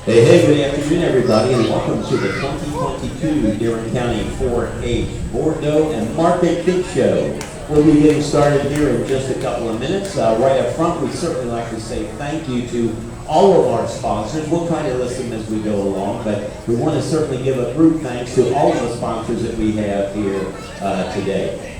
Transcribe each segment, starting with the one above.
Hey, good afternoon, everybody, and welcome to the 2022 Dearborn County 4-H Bordeaux and Market Big Show. We'll be getting started here in just a couple of minutes. Right up front, we'd certainly like to say thank you to all of our sponsors. We'll try to list them as we go along, but we want to certainly give a group thanks to all of the sponsors that we have here today.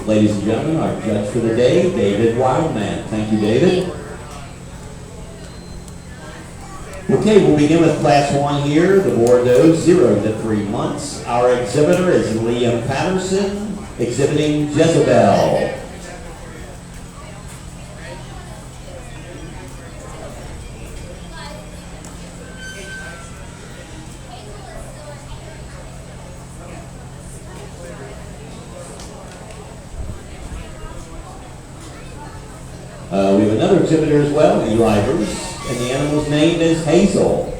Ladies and gentlemen, our judge for the day, David Wildman. Thank you, David. Okay, we'll begin with Class 1 here, the Bordeaux, 0 to 3 months. Our exhibitor is Liam Patterson, exhibiting Jezebel. We have another exhibitor as well, Eli Bruce, and the animal's name is Hazel.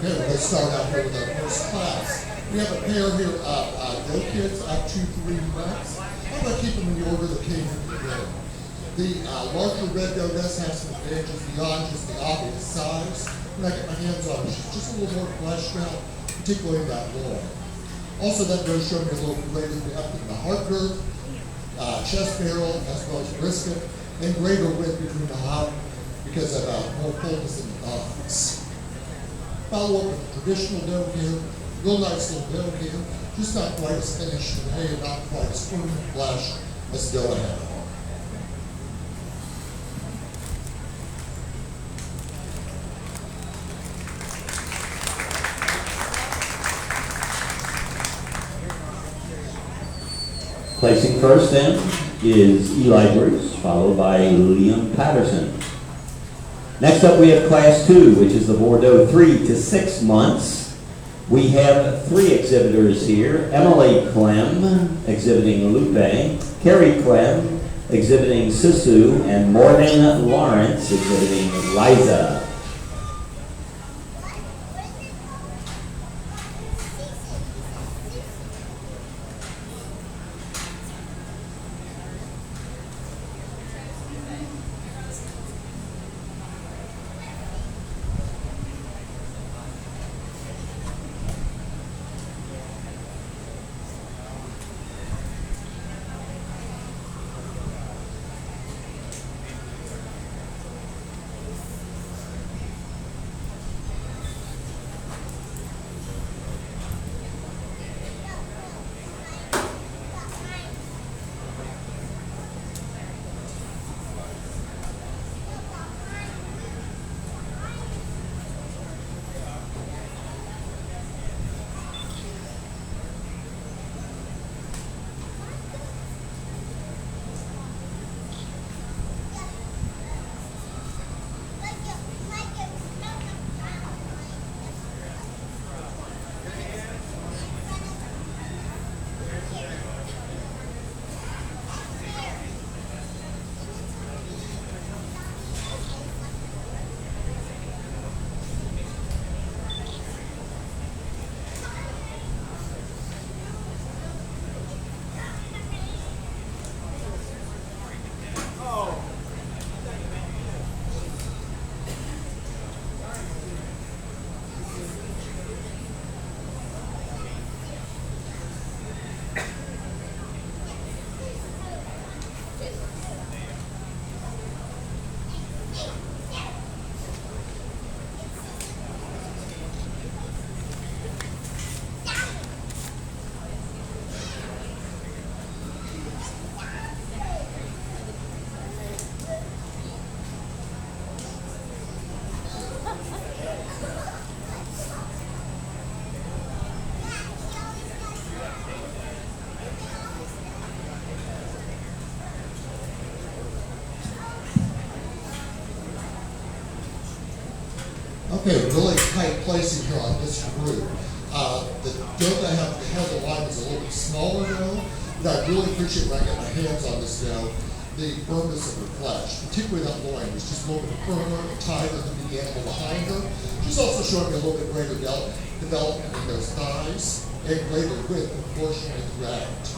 Okay, let's start out here with our first class. We have a pair here of doe kids up to 3 months. I'm going to keep them in the order that came in today. The larger red doe does have some advantages beyond just the obvious size. When I get my hands on her, she's just a little more fleshed out, particularly in that loin. Also, that does show me a little greater depth in the heart girth, chest barrel, as well as brisket, and greater width between the hop because of more fullness in the thighs. Follow up with the traditional doe here, real nice little doe here, just not quite as finished and hay, not quite as firm and flesh as doe ahead. Placing first then is Eli Bruce, followed by Liam Patterson. Next up we have Class 2, which is the Bordeaux 3 to 6 months. We have 3 exhibitors here. Emily Clem, exhibiting Lupe, Carrie Clem, exhibiting Sisu, and Morgan Lawrence, exhibiting Liza. Okay, really tight placing here on this group. The dough that I have the line is a little bit smaller dough, but I really appreciate when I get my hands on this dough, the firmness of her flesh, particularly that loin, is just a little bit firmer and tighter than the animal behind her. She's also showing me a little bit greater development in those thighs and greater width proportionally throughout.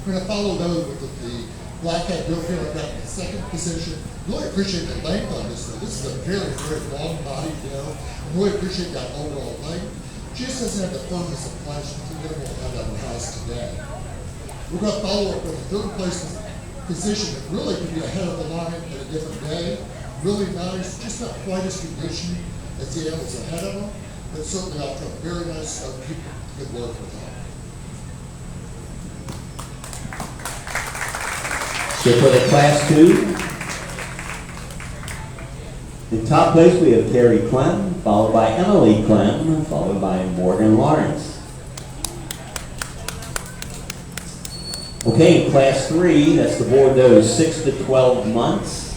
We're going to follow those with the black-eyed doe here. I've got in the second position. Really appreciate the length on this though. This is a very, very long body doe. I really appreciate that overall length. She just doesn't have the firmness of flesh that we have that one has today. We're going to follow up with a third place position that really could be ahead of the line at a different day. Really nice, just not quite as conditioned as the animals ahead of them, but certainly off to a very nice start. People could work with them. So for the Class 2, in top place we have Carrie Clem, followed by Emily Clem, followed by Morgan Lawrence. Okay, in Class 3, that's the Boer does 6 to 12 months.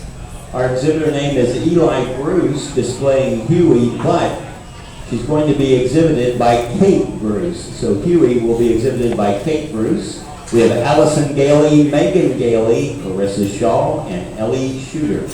Our exhibitor name is Eli Bruce, displaying Huey, but she's going to be exhibited by Kate Bruce. So Huey will be exhibited by Kate Bruce. We have Allison Gailey, Megan Gailey, Clarissa Shaw, and Ellie Shooter.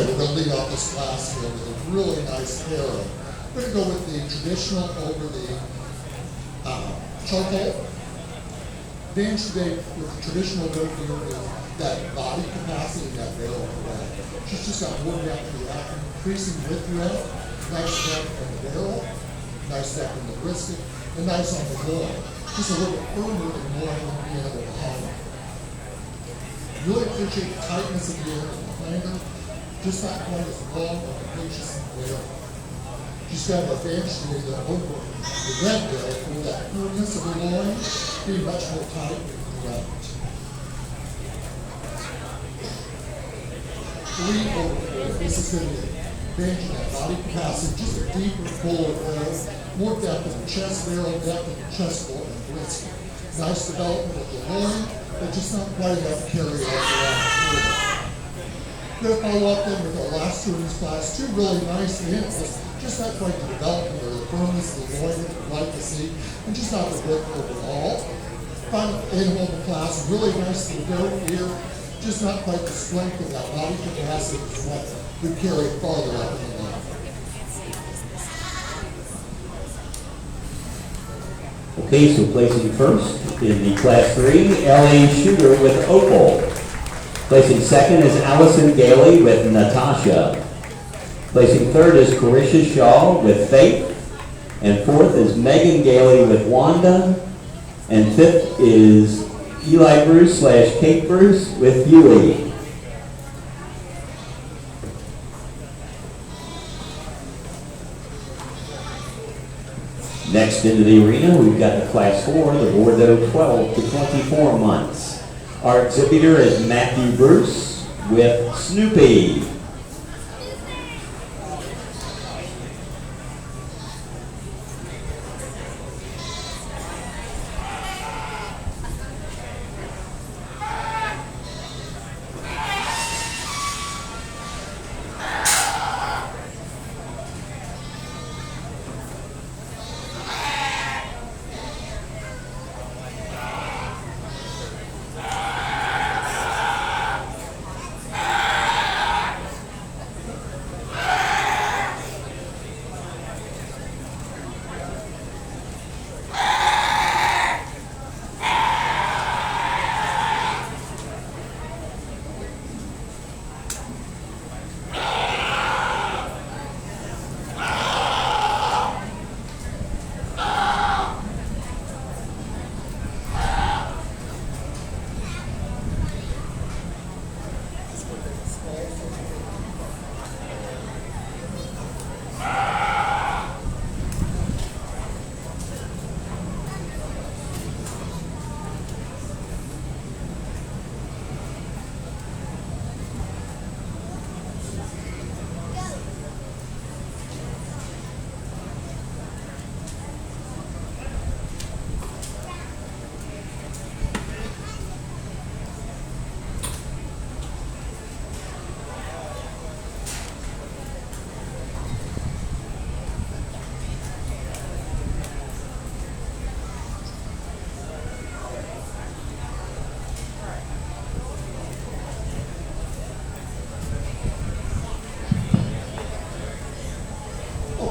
Okay, we're going to lead off this class here with a really nice arrow. We're going to go with the traditional over the charcoal. The advantage today with the traditional goat here is that body capacity and that barrel thread. She's just got more depth to that, increasing with thread, nice depth in the barrel, nice depth in the brisket, and nice on the loin. Just a little bit firmer and more than the end of the collar. Really appreciate the tightness of the end of the flanker. Just not quite as long or capacious in the barrel. She's got an advantage today that over the red barrel for that firmness of the loin being much more tight than the red. 3 over 4. This is going to be advantage in that body capacity, just a deeper, fuller barrel, more depth in the chest barrel, depth in the chest bore and brisket. Nice development of the loin, but just not quite enough to carry it off around. We're going to follow up then with our last two in this class. 2 really nice animals, just not quite the development or the firmness of the loin that we'd like to see, and just not the width overall. Final animal in the class, really nice to go here, just not quite the strength of that body capacity that would carry it farther up in the line. Okay, so placing first in the Class 3, L.A. Shooter with Opal. Placing second is Allison Gailey with Natasha. Placing third is Carisha Shaw with Faith. And fourth is Megan Gailey with Wanda. And fifth is Eli Bruce / Kate Bruce with Huey. Next into the arena, we've got the Class 4, the Bordeaux 12 to 24 months. Our exhibitor is Matthew Bruce with Snoopy.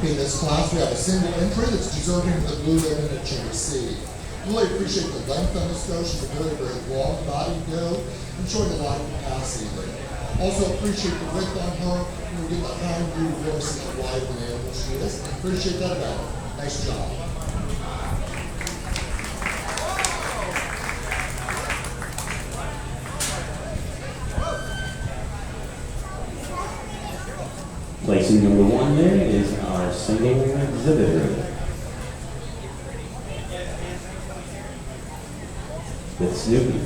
In this class, we have a single entry that's deserving of the blue ribbon that you receive. Really appreciate the length on this go. She's a very, very long body go and showing a lot of capacity there. Also appreciate the width on her. We're getting a high view really see how wide the animal she is. Appreciate that about her. Nice job. Placing number 1 there is our single exhibitor with Snoopy.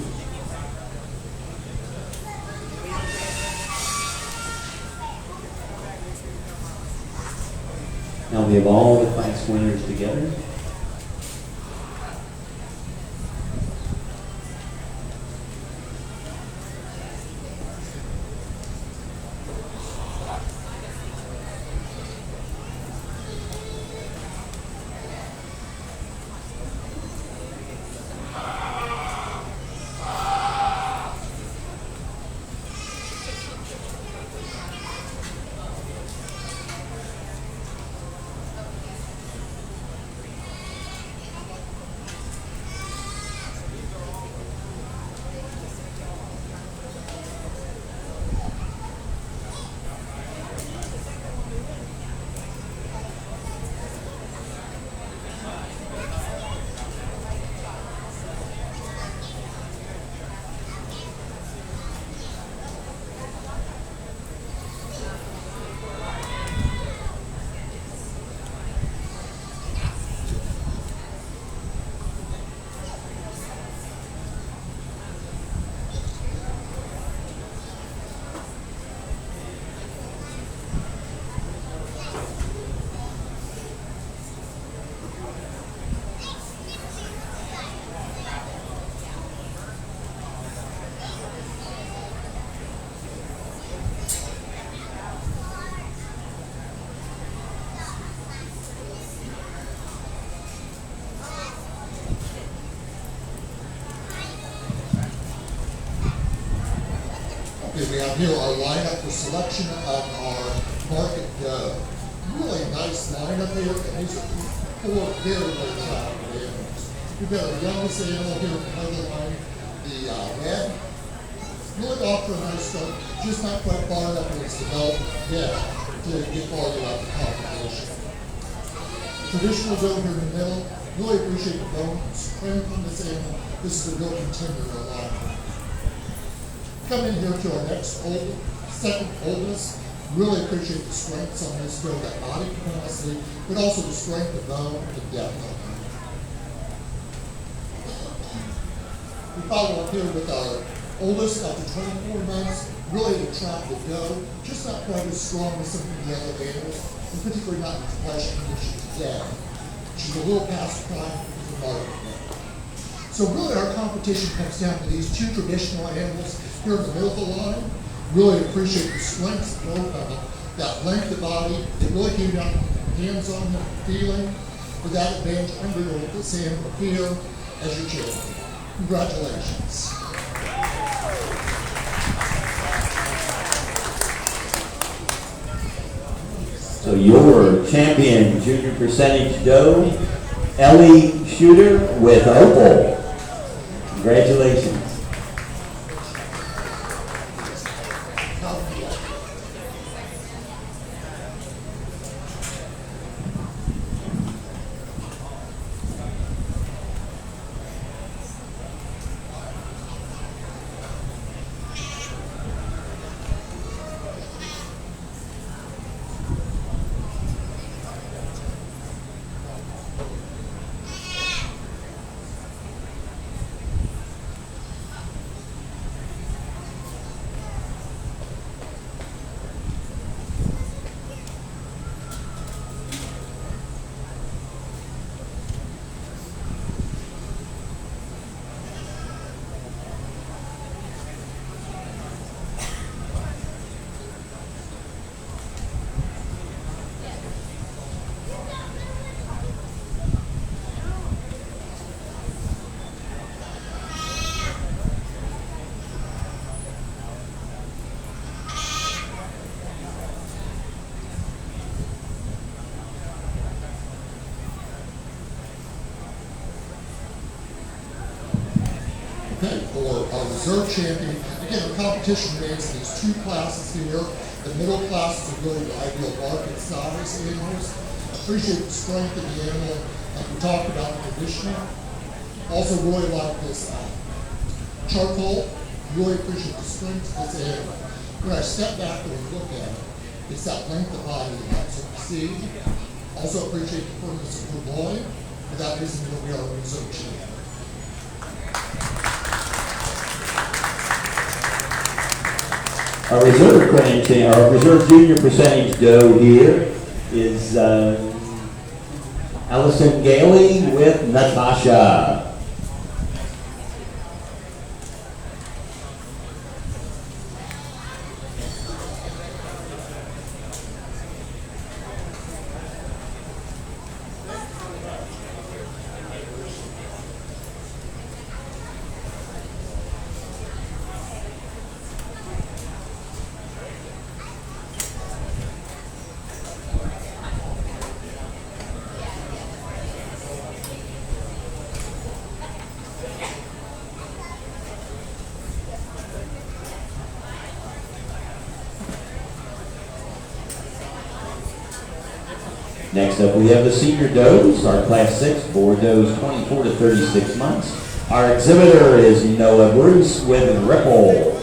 Now we have all the class winners together. we have here our lineup for selection of our market doe. Really nice lineup here, and these are four very, very attractive animals. We've got our youngest animal here from another line, the red. Really off to a nice start, just not quite far enough in its development yet to get farther out the competition. Traditional doe here in the middle, really appreciate the bone strength on this animal. This is a real contender in our line. Come in here to our next second oldest. Really appreciate the strengths on this doe, that body capacity, but also the strength of bone and depth on her. We follow up here with our oldest after 24 months, really an attractive doe, just not quite as strong as some of the other animals, and particularly not in flesh condition today. She's a little past prime for market. So really our competition comes down to these two traditional animals here in the middle of the line. Really appreciate the strengths of both of them, that length of body. It really came down to hands-on feeling. For that advantage, I'm going to put Sam here as your champion. Congratulations. So your champion junior percentage doe, Ellie Shooter with Opal. Congratulations. Okay, for our reserve champion, again, the competition remains in these two classes here. The middle class is really the ideal market size animals. Appreciate the strength of the animal, like we talked about the conditioning. Also really like this charcoal. Really appreciate the strength of this animal. When I step back and look at it, it's that length of body that helps it see. Also appreciate the firmness of her loin. For that reason, we are a reserve champion. Our reserve junior percentage doe here is Allison Gailey with Natasha. Next up, we have the senior does, our class 6 Boer does 24 to 36 months. Our exhibitor is Noah Bruce with Ripple.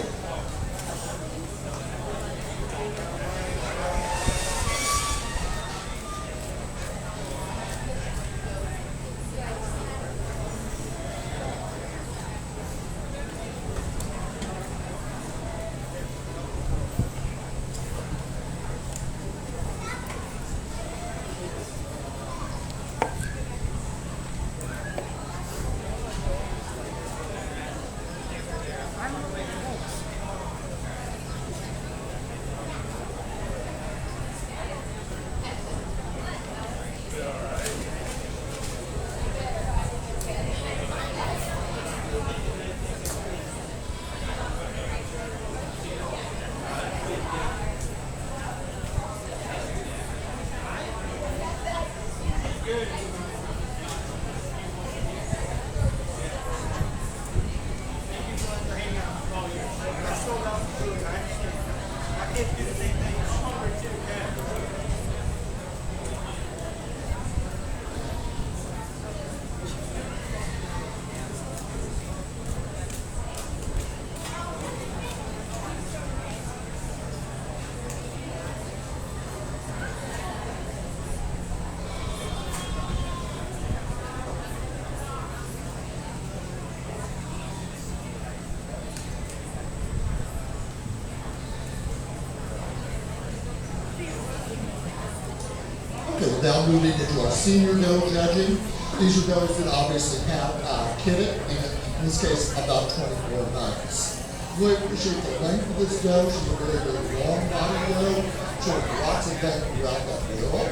Okay, we're now moving into our senior doe judging. These are does that obviously have kidded, and in this case, about 24 months. Really appreciate the length of this doe. She's a very, very long body doe, showing lots of length throughout that barrel.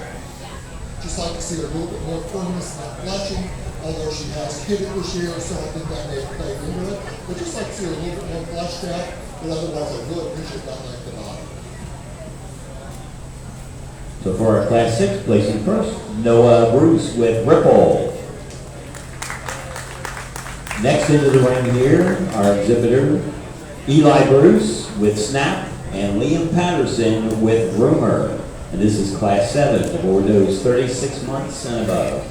Just like to see a little bit more firmness in that fletching, although she has kidded this year, so I think that may play into it. But just like to see her a little bit more fleshed out, but otherwise I really appreciate that length of body. So for our Class 6, placing first, Noah Bruce with Ripple. Next into the ring here, our exhibitor, Eli Bruce with Snap, and Liam Patterson with Rumor. And this is Class 7, the Bordeaux's 36 months and above.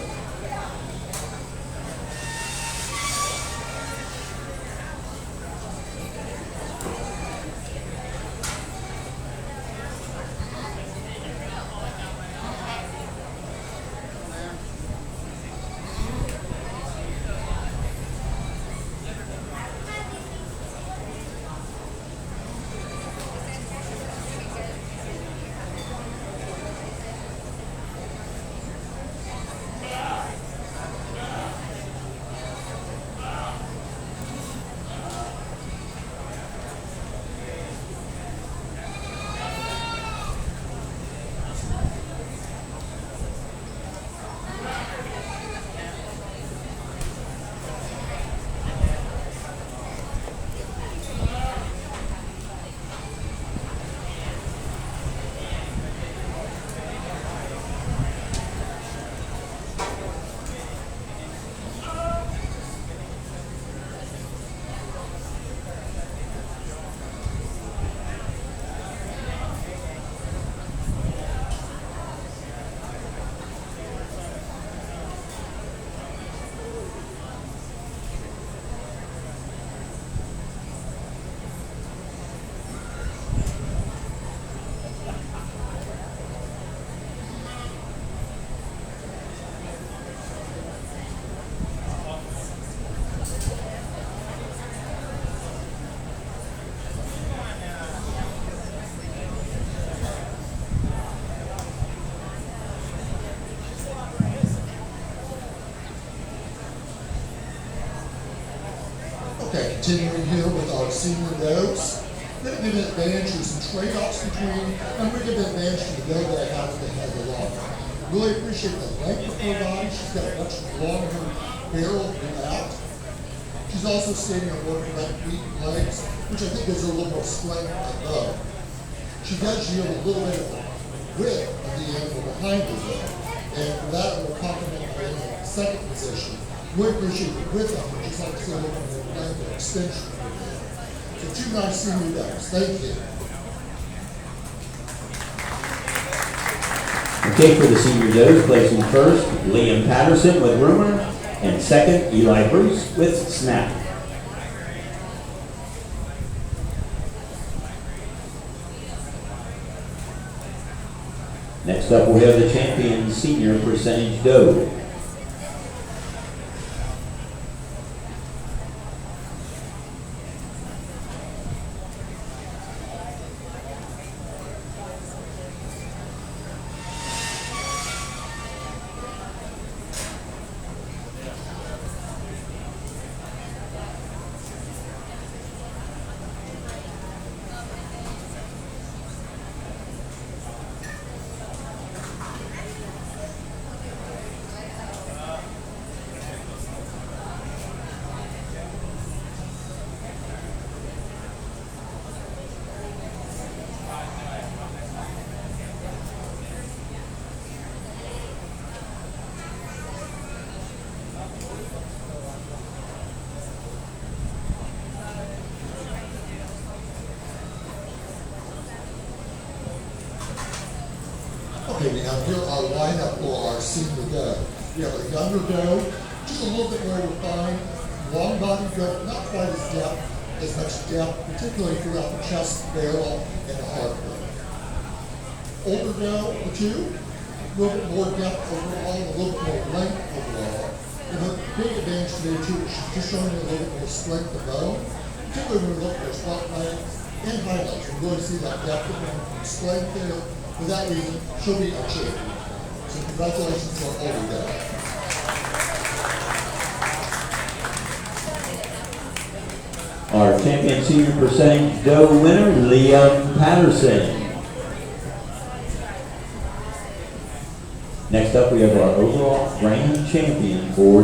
Okay, continuing here with our senior does. We're going to give an advantage to some trade-offs between, and we're going to give an advantage to the doe that has the long. Really appreciate the length of her body. She's got a much longer barrel throughout. She's also standing on more correct feet and legs, which I think gives her a little more strength above. She does yield a little bit of width of the animal behind her though, and for that will complement her in the second position. We appreciate the width of her, just like to see a little bit more length and extension of her barrel. So two nice senior does. Thank you. Okay, for the senior does, placing first, Liam Patterson with Rumor, and second, Eli Bruce with Snap. Next up, we have the champion senior percentage doe. Okay, we have here our lineup for our senior doe. We have a younger doe, just a little bit more refined, long body doe, not quite as much depth, particularly throughout the chest, barrel, and the heartburn. Older doe, the two, a little bit more depth overall, a little bit more length overall. And her big advantage today too is she's just showing a little bit more strength of bone, particularly when we look at her front legs and highlights. You really see that depth of bone and strength there. For that reason, she'll be a champion. So congratulations to our older doe. Our champion senior percentage doe winner, Liam Patterson. Next up, we have our overall grand champion, Boer.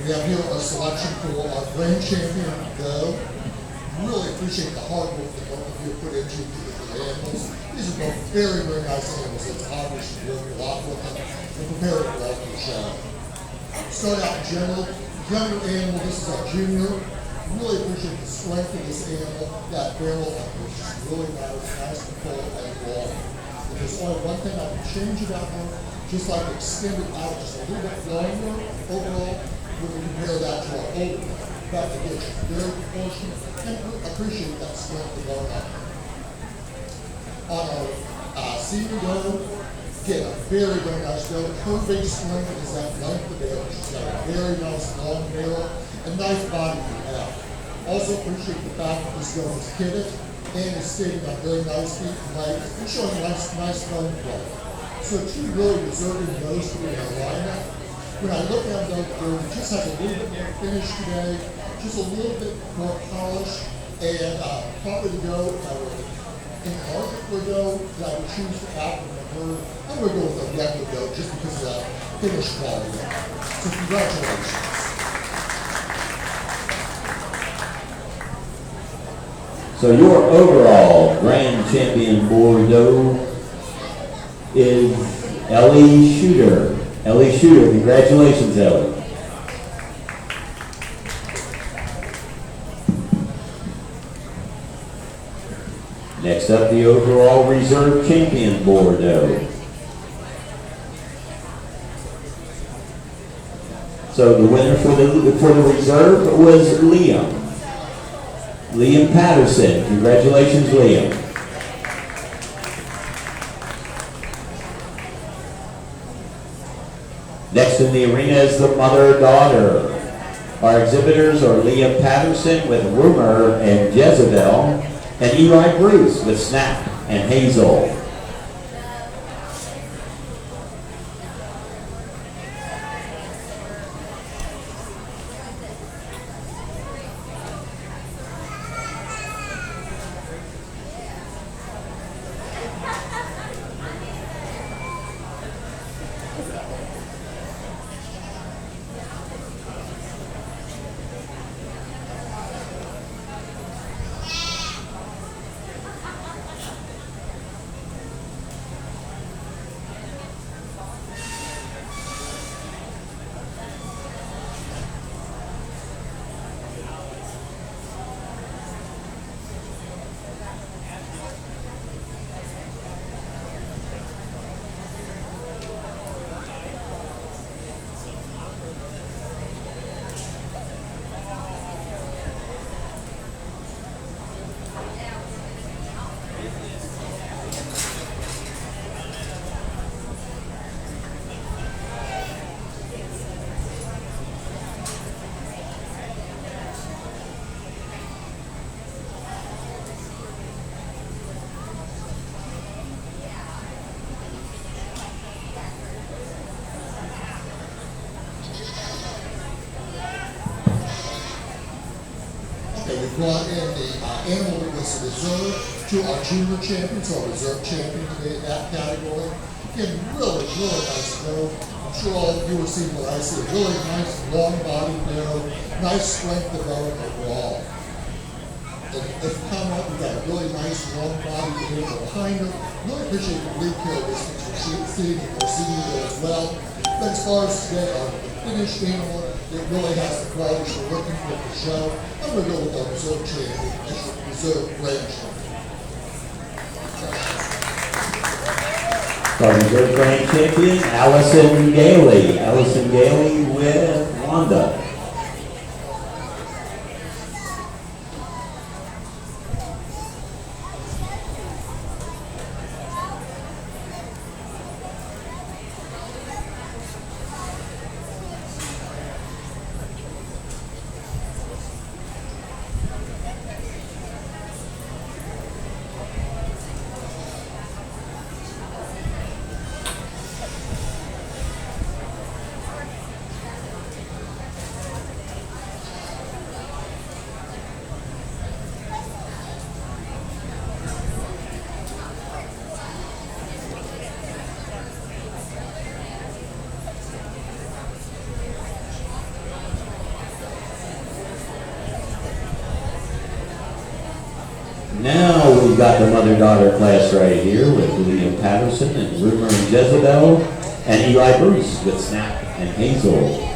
We have here our selection for our grand champion doe. Really appreciate the hard work that both of you put into the animals. These are both very, very nice animals. It's obvious you work a lot with them and prepare it well for the show. Start out in general. Younger animal, this is our junior. Really appreciate the strength of this animal. That barrel up here is just really nice and full and long. If there's only one thing I can change about her, just like extend it out just a little bit longer overall. When we compare that to our older, but again, she's very proportionate and appreciate that strength of bone up. On our senior doe, again, a very, very nice doe. Her big strength is that length of barrel. She's got a very nice long barrel and nice body for now. Also appreciate the fact that this doe is kitted and is standing on very nice feet and legs and showing nice bone flow. So two really deserving does to be in our lineup. When I look at them, it just has a little bit more finish today, just a little bit more polish, and probably the doe, if I were in the market for a doe that I would choose to outperform her, I'm going to go with a regular doe just because of that finish quality. So congratulations. So your overall grand champion Boer doe is Ellie Shooter. Ellie Shooter, congratulations, Ellie. Next up, the overall reserve champion, Boer doe. So the winner for the reserve was Liam Patterson. Congratulations, Liam. Next in the arena is the mother-daughter. Our exhibitors are Liam Patterson with Rumor and Jezebel, and Eli Bruce with Snap and Hazel. brought in the animal that was a reserve to our junior champions, our reserve champion today in that category. Again, really, really nice doe. I'm sure all of you are seeing what I see. Really nice long body doe, nice strength development overall. And if you come up, we've got a really nice long body doe behind her. Really appreciate the lead care distance we're seeing and we're seeing there as well. But as far as today, our finished animal, it really has the qualities we're looking for the show. I'm going to go with our reserve champion, reserve range. Our reserve grand champion, Allison Gailey. Allison Gailey with Wanda. Now we've got the mother-daughter class right here with Liam Patterson and Rumor and Jezebel, and Eli Bruce with Snap and Hazel.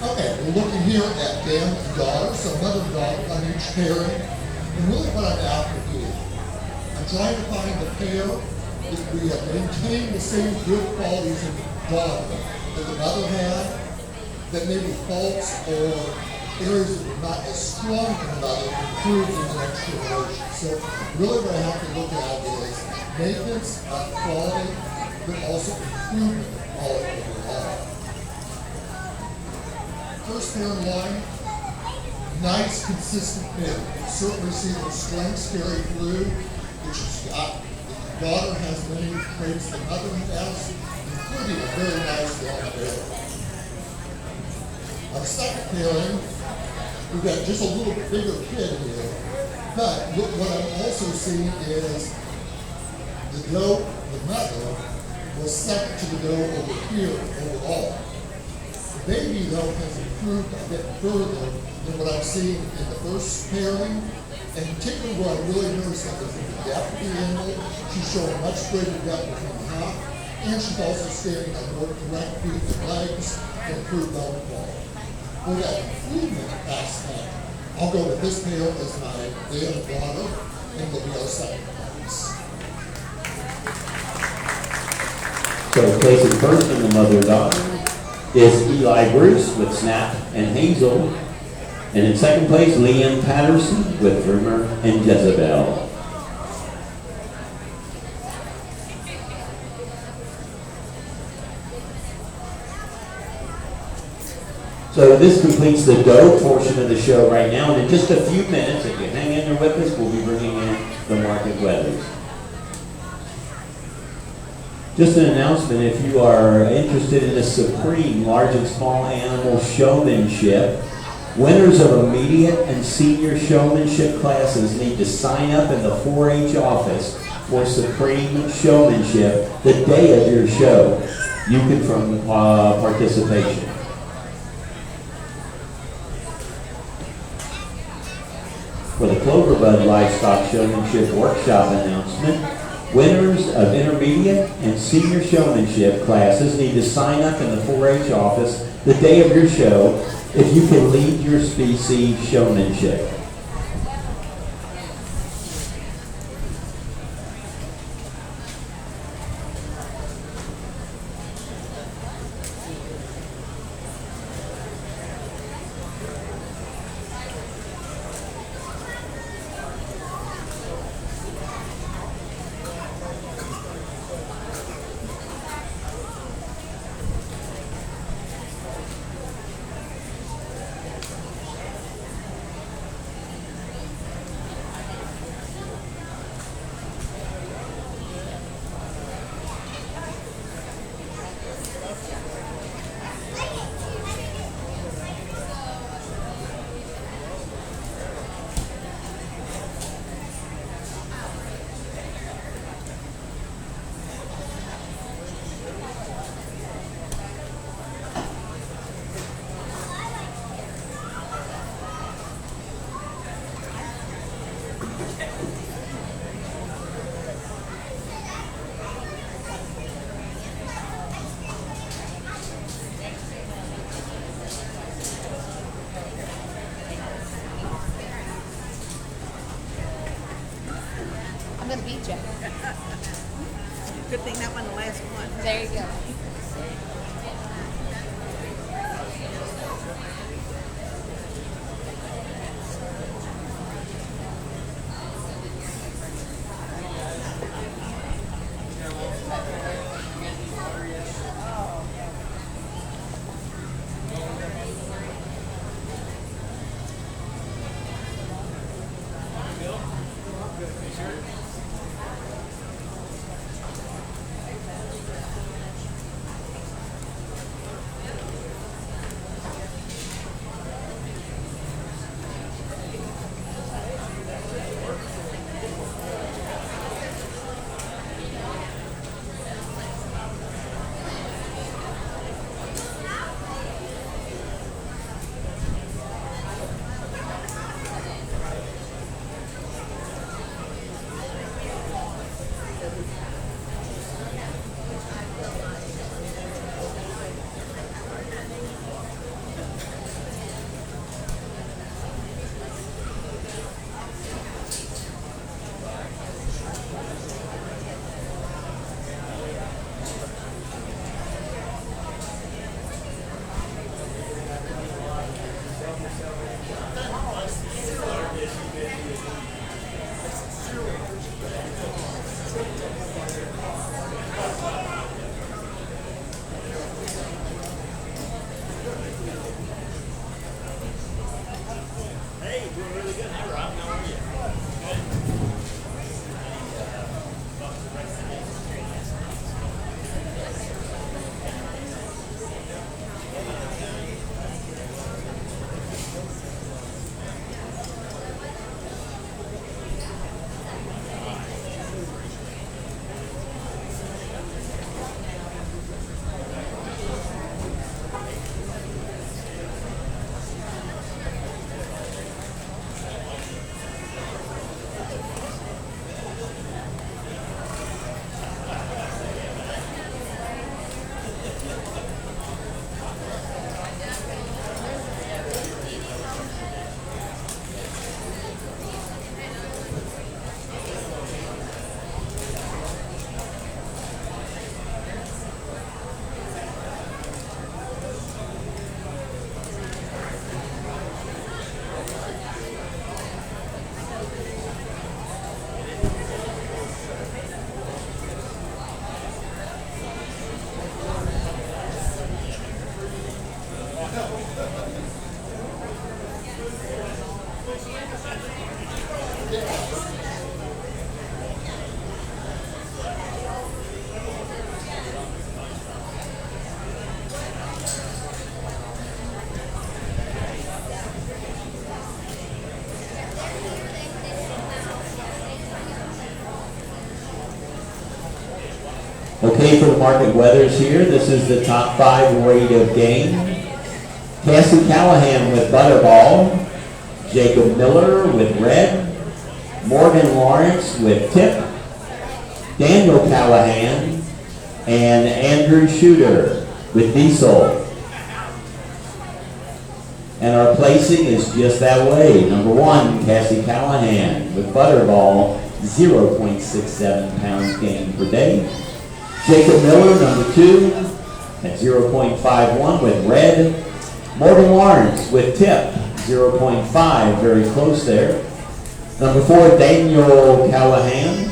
Okay, we're looking here at dam and daughter, so mother and daughter on each pairing. And really what I'm after here, I'm trying to find a pair that we have maintained the same good qualities in the daughter that the mother had, that maybe faults or areas that were not as strong in the mother improved in the next generation. So really what I have to look at is maintenance of quality, but also improvement of quality overall. First pair in line, nice consistent pair. You certainly see those strengths carry through, which is got, the daughter has many traits the mother has, including a very nice long pair. Our second pairing, we've got just a little bit bigger kid here, but what I'm also seeing is the doe, the mother, was second to the doe over here overall. The baby, though, has improved a bit further than what I'm seeing in the first pairing, and particularly where I really noticed that is in the depth of the animal. She's showing much greater depth within the hop, and she's also standing on more correct feet and legs and improved bone quality. For that improvement aspect, I'll go with this pair as my dam and daughter, and will be our second class. So placing first in the mother-daughter is Eli Bruce with Snap and Hazel. And in second place, Liam Patterson with Rumor and Jezebel. So this completes the doe portion of the show right now. And in just a few minutes, if you hang in there with us, we'll be bringing in the market weathers. Just an announcement, if you are interested in the Supreme Large and Small Animal Showmanship, winners of immediate and senior showmanship classes need to sign up in the 4-H office for Supreme Showmanship the day of your show. You confirm participation. For the Cloverbud Livestock Showmanship Workshop announcement, winners of intermediate and senior showmanship classes need to sign up in the 4-H office the day of your show if you can lead your species showmanship. I'm gonna beat you. Good thing that one the last one. There you go. Okay, for the market weathers here, this is the top 5 rate of gain. Cassie Callahan with Butterball, Jacob Miller with Red, Morgan Lawrence with Tip, Daniel Callahan, and Andrew Shooter with Diesel. And our placing is just that way. Number 1, Cassie Callahan with Butterball, 0.67 pounds gained per day. Jacob Miller, number 2, at 0.51 with Red. Morgan Lawrence with Tip, 0.5, very close there. Number 4, Daniel Callahan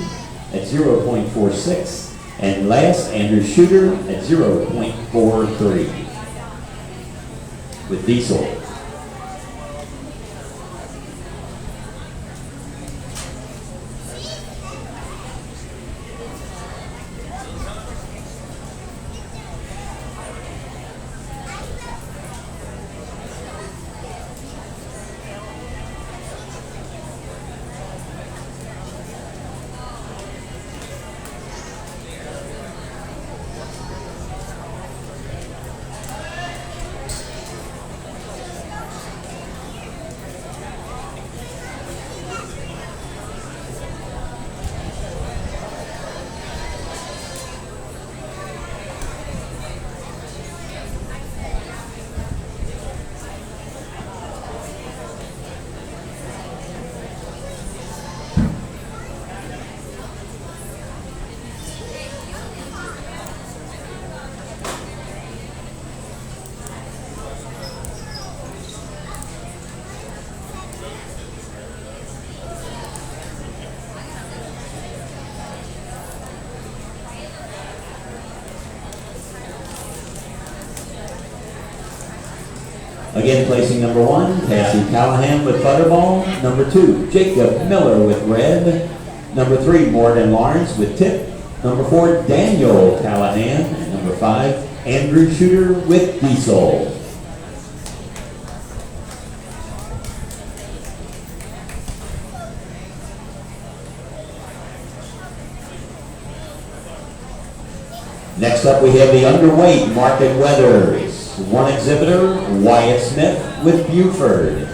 at 0.46. And last, Andrew Shooter at 0.43 with Diesel. Again, placing number 1, Cassie Callahan with Butterball. Number 2, Jacob Miller with Red. Number 3, Morgan Lawrence with Tip. Number 4, Daniel Callahan. And number 5, Andrew Shooter with Diesel. Next up, we have the underweight market weathers. 1 exhibitor, Wyatt Smith with Buford.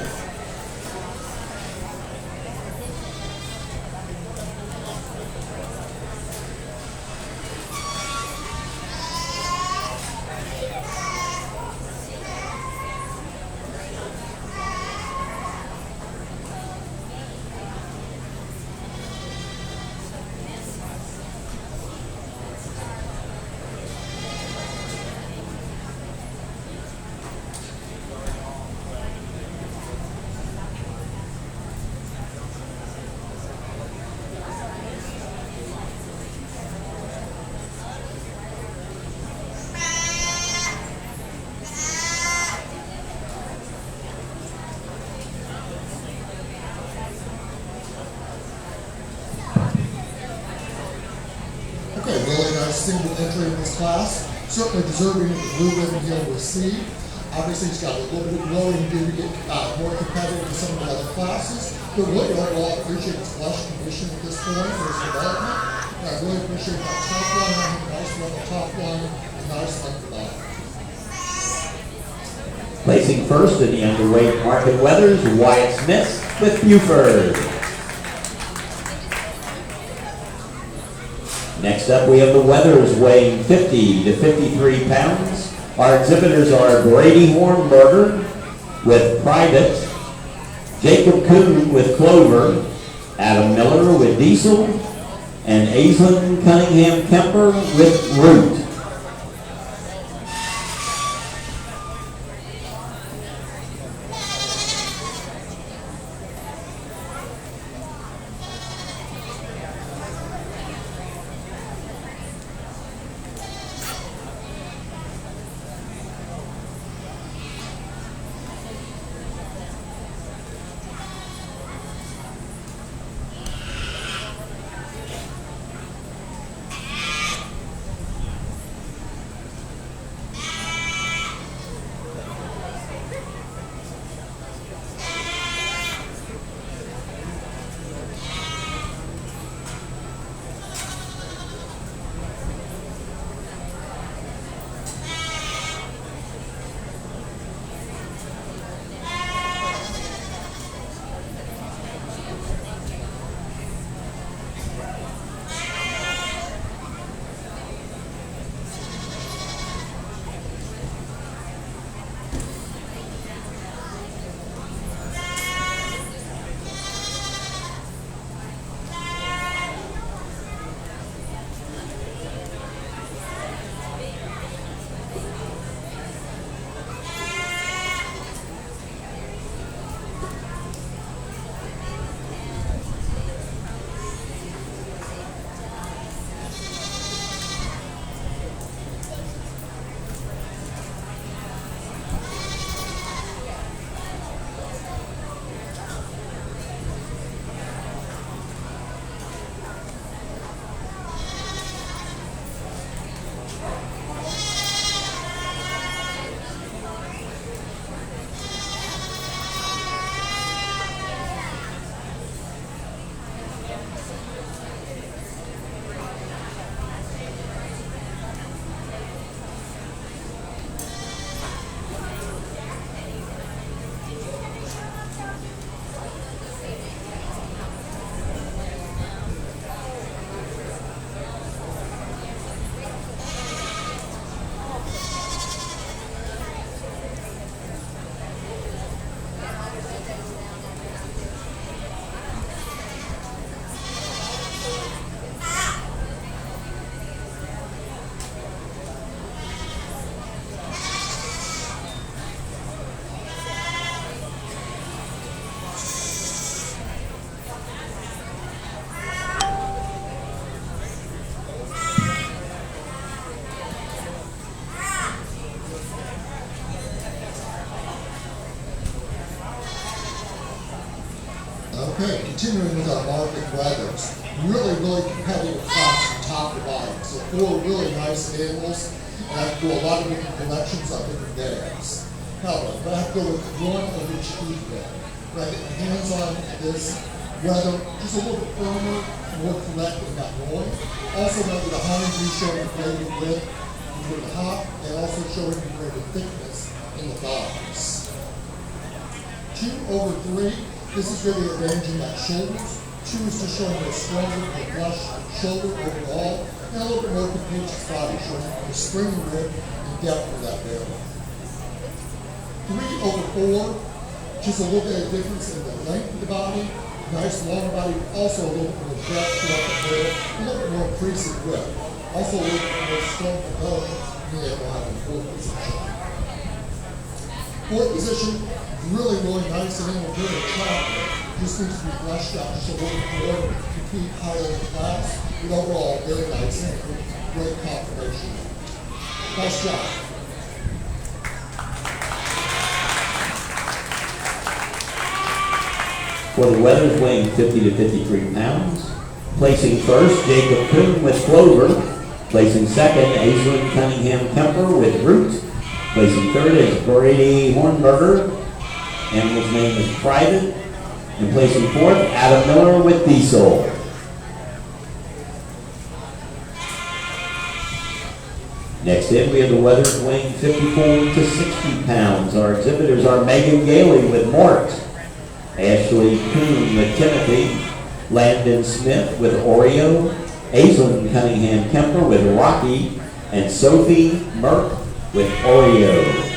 Okay, really nice single entry in this class. Certainly deserving of the blue ribbon he'll receive. Obviously, he's got a little bit of growing to do to get more competitive in some of the other classes. But really, overall, I appreciate his flesh condition at this point for his development. And I really appreciate that top line. I think a nice run the top line, a nice run the bottom. Placing first in the underweight market weathers, Wyatt Smith with Buford. Next up, we have the weathers weighing 50 to 53 pounds. Our exhibitors are Brady Hornberger with Private, Jacob Kuhn with Clover, Adam Miller with Diesel, and Aislinn Cunningham Kemper with Root. Okay, continuing with our market weathers. Really competitive class from top to bottom. So 4 really nice animals, and I can do a lot of different collections on different days. However, I'm going to have to go with one of each teeth there. When I get my hands on this weather, just a little bit firmer, more correct and not noise. Also note that the honeydew showing greater width between the top and also showing greater thickness in the bottoms. 2 over 3, this is really arranging that shoulders. 2 is just showing a stronger and flush shoulder overall, and a little bit more capacious body, showing the spring rib and depth of that barrel. 3 over 4, just a little bit of difference in the length of the body. Nice long body, also a little bit more depth throughout the barrel, a little bit more increasing width. Also a little bit more strong development, being able to have a 4th position. 4th position, really nice and very attractive. Just needs to be fleshed out just a little bit more to compete higher in the class. But overall, very nice and great confirmation. Nice job. For the Weathers, weighing 50 to 53 pounds. Placing first, Jacob Kuhn with Clover. Placing second, Aislinn Cunningham Kemper with Root. Placing third is Brady Hornberger. Animal's name is Private. And placing fourth, Adam Miller with Diesel. Next in, we have the Weathers, weighing 54 to 60 pounds. Our exhibitors are Megan Gailey with Mort. Ashley Kuhn with Timothy, Landon Smith with Oreo, Aislinn Cunningham Kemper with Rocky, and Sophie Merck with Oreo.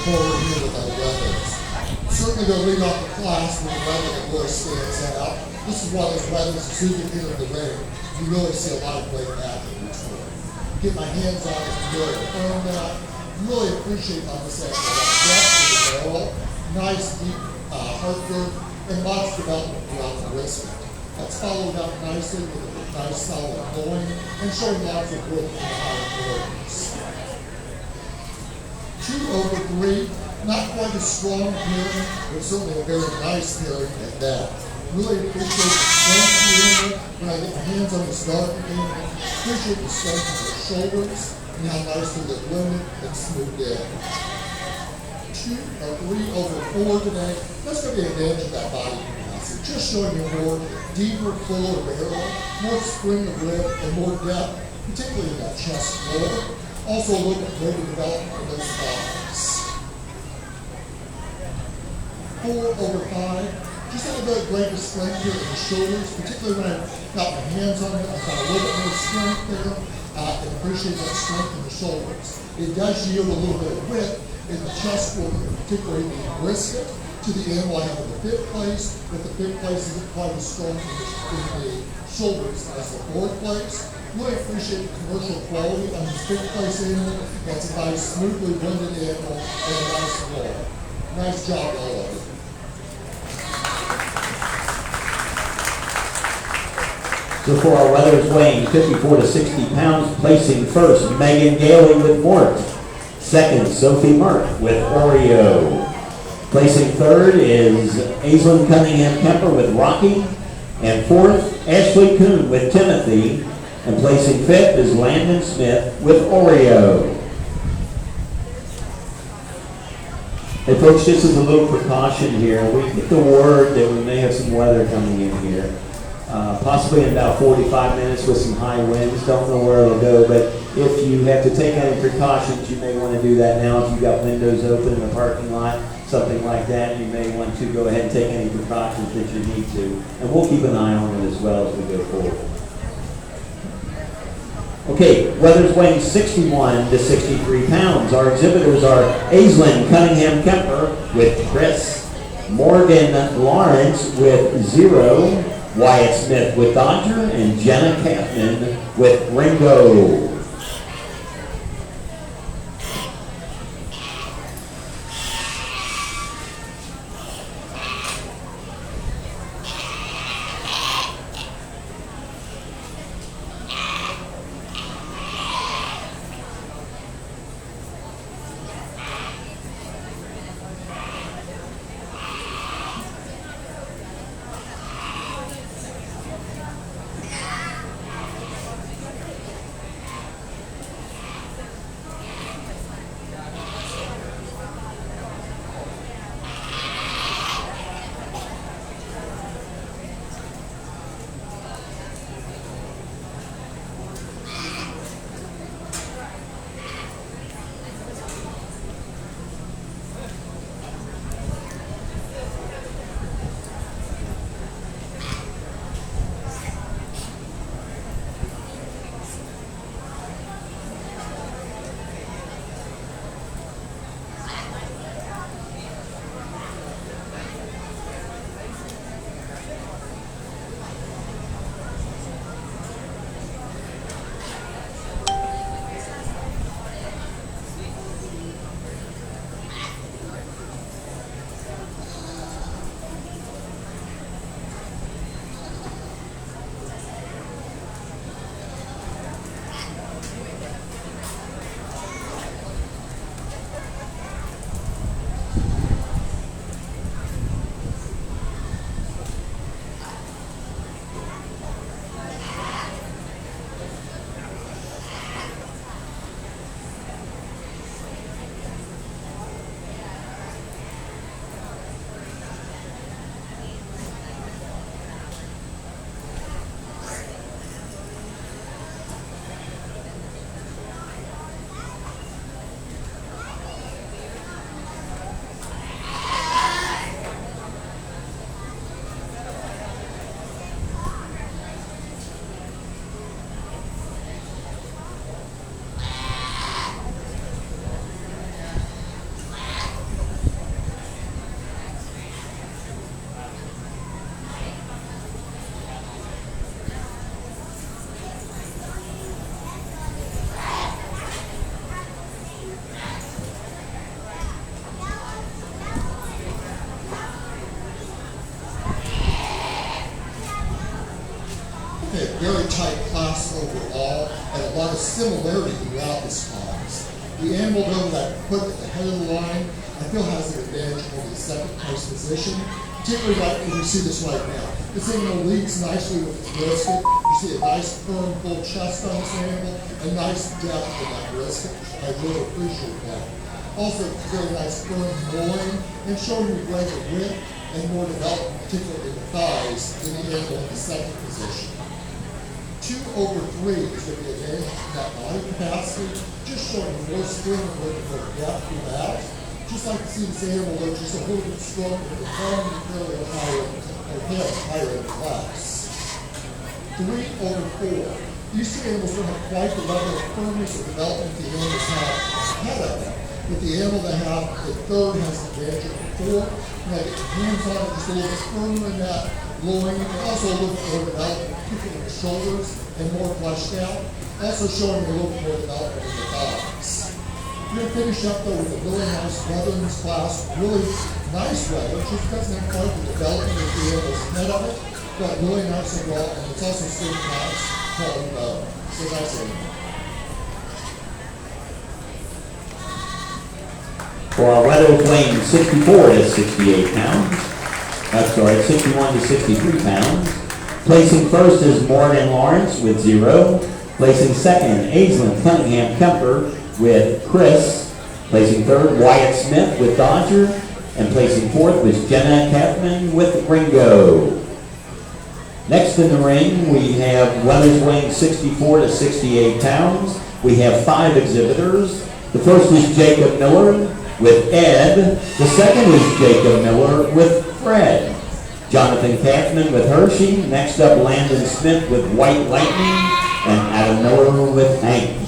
forward here with our weathers. Certainly going to lead off the class with a weather that really stands out. This is one of those weathers, as soon as you get into the ring, you really see a lot of great attributes for it. Get my hands on it, really affirm that. Really appreciate on this end, depth of the barrel, nice deep heart girth, and lots of development throughout the wrist. That's followed up nicely with a nice solid going and showing lots of growth in the higher quarters. 2/3, not quite as strong pairing, but certainly a very nice pairing at that. Really appreciate the strength here when I get my hands on this dark again. Appreciate the strength of the shoulders and how nicely they're blended and smoothed in. 3/4 today. That's going to be an advantage of that body capacity. Just showing you more deeper, fuller barrel, more spring of rib, and more depth, particularly in that chest floor. Also a little bit greater development in those thighs. 4/5. Just a little bit greater strength here in the shoulders, particularly when I've got my hands on it. I've got a little bit more strength there, and appreciate that strength in the shoulders. It does yield a little bit of width in the chest work, particularly the brisket, to the end while I have the fifth place, but the fifth place isn't quite as strong in the shoulders as the fourth place. Really appreciate the commercial quality on this fifth place animal. That's a nice, smoothly blended animal and a nice roll. Nice job, all of you. So for our weathers weighing 54 to 60 pounds, placing first, Megan Gailey with Mort. Second, Sophie Merck with Oreo. Placing third is Aislinn Cunningham Kemper with Rocky. And fourth, Ashley Kuhn with Timothy. And placing fifth is Landon Smith with Oreo. Hey folks, just as a little precaution here, we get the word that we may have some weather coming in here. Possibly in about 45 minutes with some high winds. Don't know where it'll go, but if you have to take any precautions, you may want to do that now. If you've got windows open in the parking lot, something like that, you may want to go ahead and take any precautions that you need to. And we'll keep an eye on it as well as we go forward. Okay, weathers weighing 61 to 63 pounds. Our exhibitors are Aislinn Cunningham Kemper with Chris, Morgan Lawrence with 0, Wyatt Smith with Dodger, and Jenna Kampman with Ringo. lot of similarity throughout this class. The animal though that put at the head of the line, I feel has an advantage over the second place position, particularly like when you see this right now. This animal leads nicely with its brisket. You see a nice firm full chest on this animal, a nice depth in that brisket. I really appreciate that. Also, very nice firm loin and showing you greater width and more development, particularly in the thighs, than the animal in the second position. 2/3 is going to be advantage in that body capacity, just showing more spring and a little bit more depth throughout. Just like to see this animal look just a little bit stronger with the thumb and fairly higher in the class. 3/4. These two animals don't have quite the level of firmness or development the animals have ahead of them. But the animal that have the third has the advantage of the fourth. Now get your hands on it just a little bit firmer in that loin, and also a little bit more development, particularly in the shoulders, and more fleshed out. Also showing a little bit more development in the thighs. We're going to finish up though with a really nice weather in this class. Really nice weather. It just doesn't have quite the development of the animal's head of it, but really nice and raw, and it's also still nice, quality bone. So nice animal. For our Weather weighing 64 to 68 pounds. That's sorry, 61 to 63 pounds. Placing first is Morgan Lawrence with 0. Placing second, Aislinn Cunningham Kemper with Chris. Placing third, Wyatt Smith with Dodger. And placing fourth was Jenna Kathman with Ringo. Next in the ring, we have Weathers weighing 64 to 68 pounds. We have 5 exhibitors. The first is Jacob Miller with Ed. The second is Jacob Miller with Fred. Jonathan Kathman with Hershey. Next up, Landon Smith with White Lightning. And Adam Miller with Hank.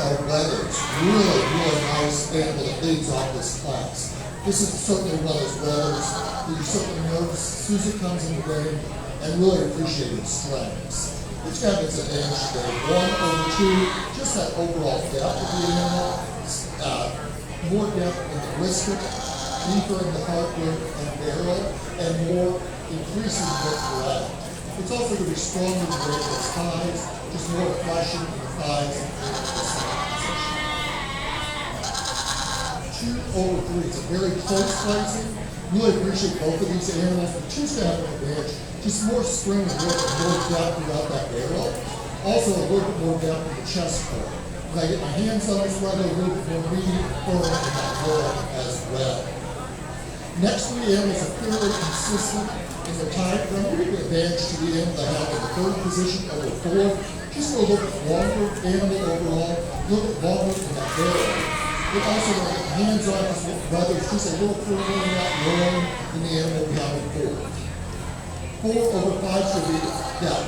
our weathers. Really, really nice animal that leads off this class. This is certainly one of those weathers that you certainly notice as soon as it comes in the game and really appreciate its strengths. It's got its advantage today. 1/2, just that overall depth of the animal, more depth in the brisket, deeper in the heart rib and barrel, and more increasing width throughout. It's also going to be stronger to break its thighs, just more fleshing in the thighs and in the side position. 2/3. It's a very close placing. Really appreciate both of these animals. The two's going to have an advantage. Just more spring and width and more depth throughout that barrel. Also a little bit more depth in the chest cord. When I get my hands on this leather, a little bit more meaty and firm in that cord as well. Next three animals are fairly consistent in their time frame. We're going to advantage to the animal that have in the third position over fourth. Just a little bit longer animal overall, a little bit longer in that barrel. It also hands on this leather is just a little further in that loin than the animal we have in fourth. 4/5 should be that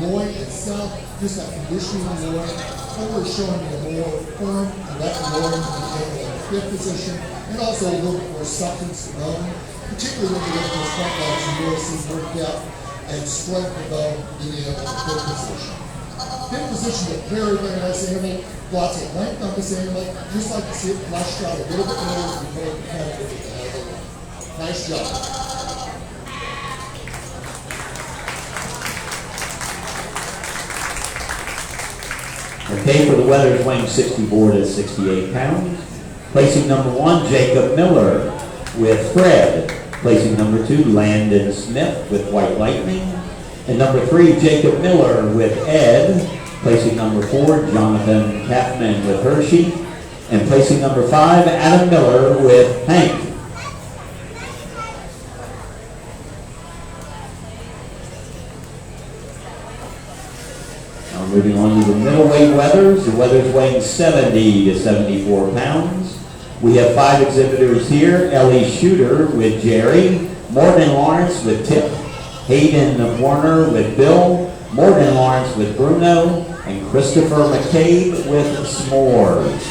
loin itself, just that conditioning of the loin. 4 is showing me a more firm, direct loin than the animal in the fifth position, and also a little bit more substance to bone, particularly when you look at those front legs, you really see more depth and strength of bone than the animal in the fifth position. Fifth position is a very, very nice animal. Lots of length on this animal. Just like to see it fleshed out a little bit more to be more competitive with the other one. Nice job. Okay, for the Weathers, weighing 64 to 68 pounds. Placing number 1, Jacob Miller with Fred. Placing number 2, Landon Smith with White Lightning. And number 3, Jacob Miller with Ed. Placing number 4, Jonathan Kaufman with Hershey. And placing number 5, Adam Miller with Hank. Now moving on to the middleweight Weathers. The Weathers weighing 70 to 74 pounds. We have 5 exhibitors here. Ellie Shooter with Jerry. Morgan Lawrence with Tip. Hayden Warner with Bill. Morgan Lawrence with Bruno. And Christopher McCabe with S'mores.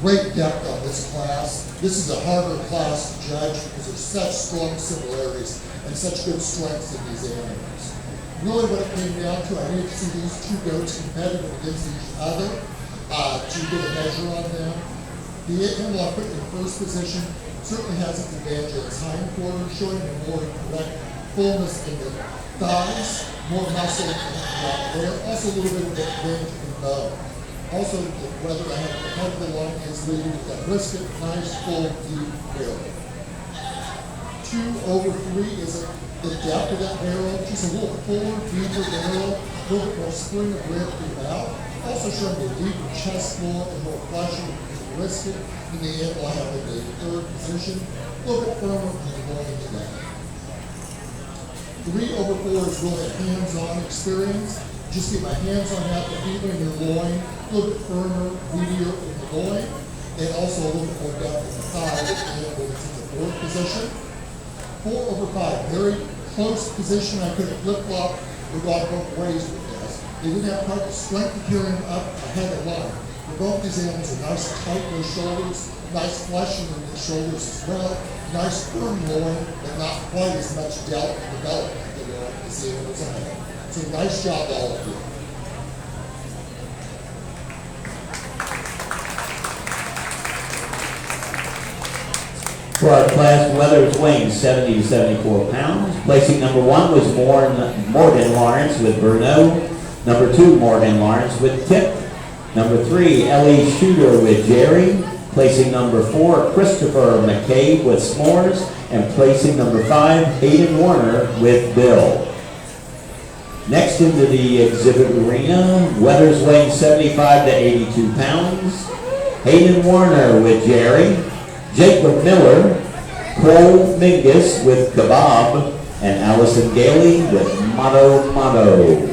Great depth on this class. This is a harder class to judge because there's such strong similarities and such good strengths in these animals. Really what it came down to, I needed to see these two goats competitive against each other to get a measure on them. The animal I put in first position certainly has its advantage in its hind quarters, showing a more correct fullness in the thighs, more muscle there, also a little bit of advantage in bone. Also, whether I have the head of the line is leading with that brisket, nice, full, deep barrel. 2 over 3 is the depth of that barrel, just a little fuller, deeper barrel, a little bit more spring of rib throughout. Also showing a deeper chest floor and more fleshy in the brisket than the animal I have in the third position, a little bit firmer than the one in the neck. 3 over 4 is really a hands-on experience. Just get my hands on that, the feeling in your loin, a little bit firmer, meatier in the loin, and also a little bit more depth in the thigh, and it's in the fourth position. 4 over 5, very close position. I could have flip-flopped or gone both ways with this. They didn't have quite the strength to carry them up ahead of line. For both these animals are nice tight in their shoulders, nice fleshing in their shoulders as well, nice firm loin, but not quite as much development as the animals ahead. So nice job, all of you. For our class, Weathers weighing 70 to 74 pounds. Placing number 1 was Morgan Lawrence with Bruno. Number 2, Morgan Lawrence with Tip. Number 3, Ellie Shooter with Jerry. Placing number 4, Christopher McCabe with S'mores. And placing number 5, Hayden Warner with Bill. Next into the exhibit arena, Weathers weighing 75 to 82 pounds. Hayden Warner with Jerry. Jacob Miller, Cole Mingus with Kebab, and Allison Gailey with Motto Motto.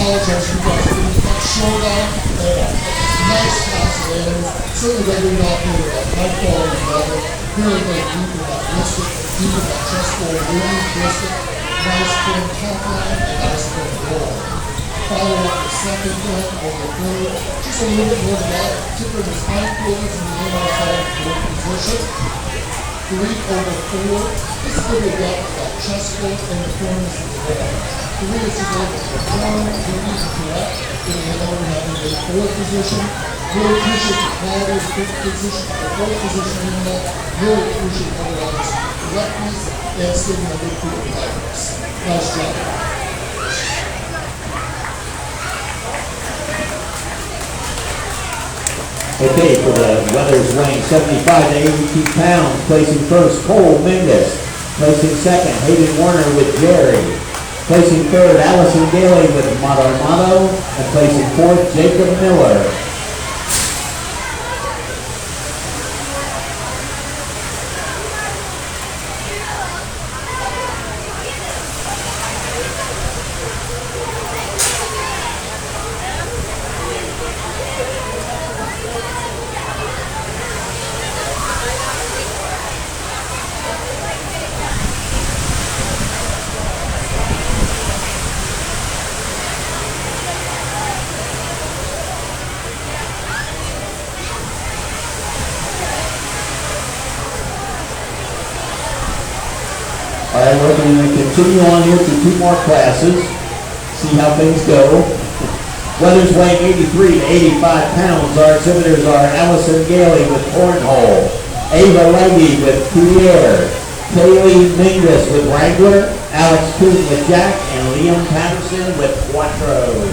apologize for you guys getting cut short on. Nice pass of animals. Certainly they lead off here with a high quality level. Very, very deep in that brisket, deep in that chest bowl, really brisket. Nice firm top line and nice firm roll. Follow up the second gun or the third. Just a little bit more than tipping his hind quarters in the inside fourth position. 3 over 4. This is going to be about that chest bolt and the firmness of the leg. 3 is to go with the firm, dirty, and correct. In the end, we're having a fourth position. Really appreciate the quality of the fifth position, the fourth position animal. Really appreciate overall this correctness and sticking a good foot of lightness. Nice job. Okay, for the Weathers weighing 75 to 82 pounds, placing first, Cole Mingus. Placing second, Hayden Warner with Jerry. Placing third, Allison Gailey with Motto. And placing fourth, Jacob Miller. All right, we're going to continue on here to 2 more classes, see how things go. Weathers weighing 83 to 85 pounds. Our exhibitors are Allison Gailey with Cornhole, Ava Legge with Coulier, Kaylee Mingus with Wrangler, Alex Kuhn with Jack, and Liam Patterson with Quattro.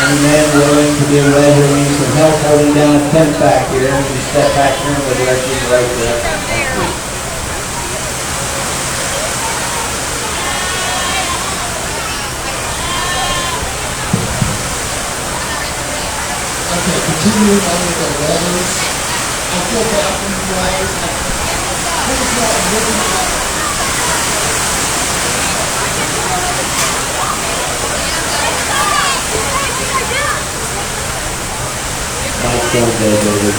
Any man willing to give Leisure some help holding down a tent back here, and you step back here and we'll direct you right there. Okay, continuing on with the letters. I feel bad for you guys. Please not looking. Nice going there, David.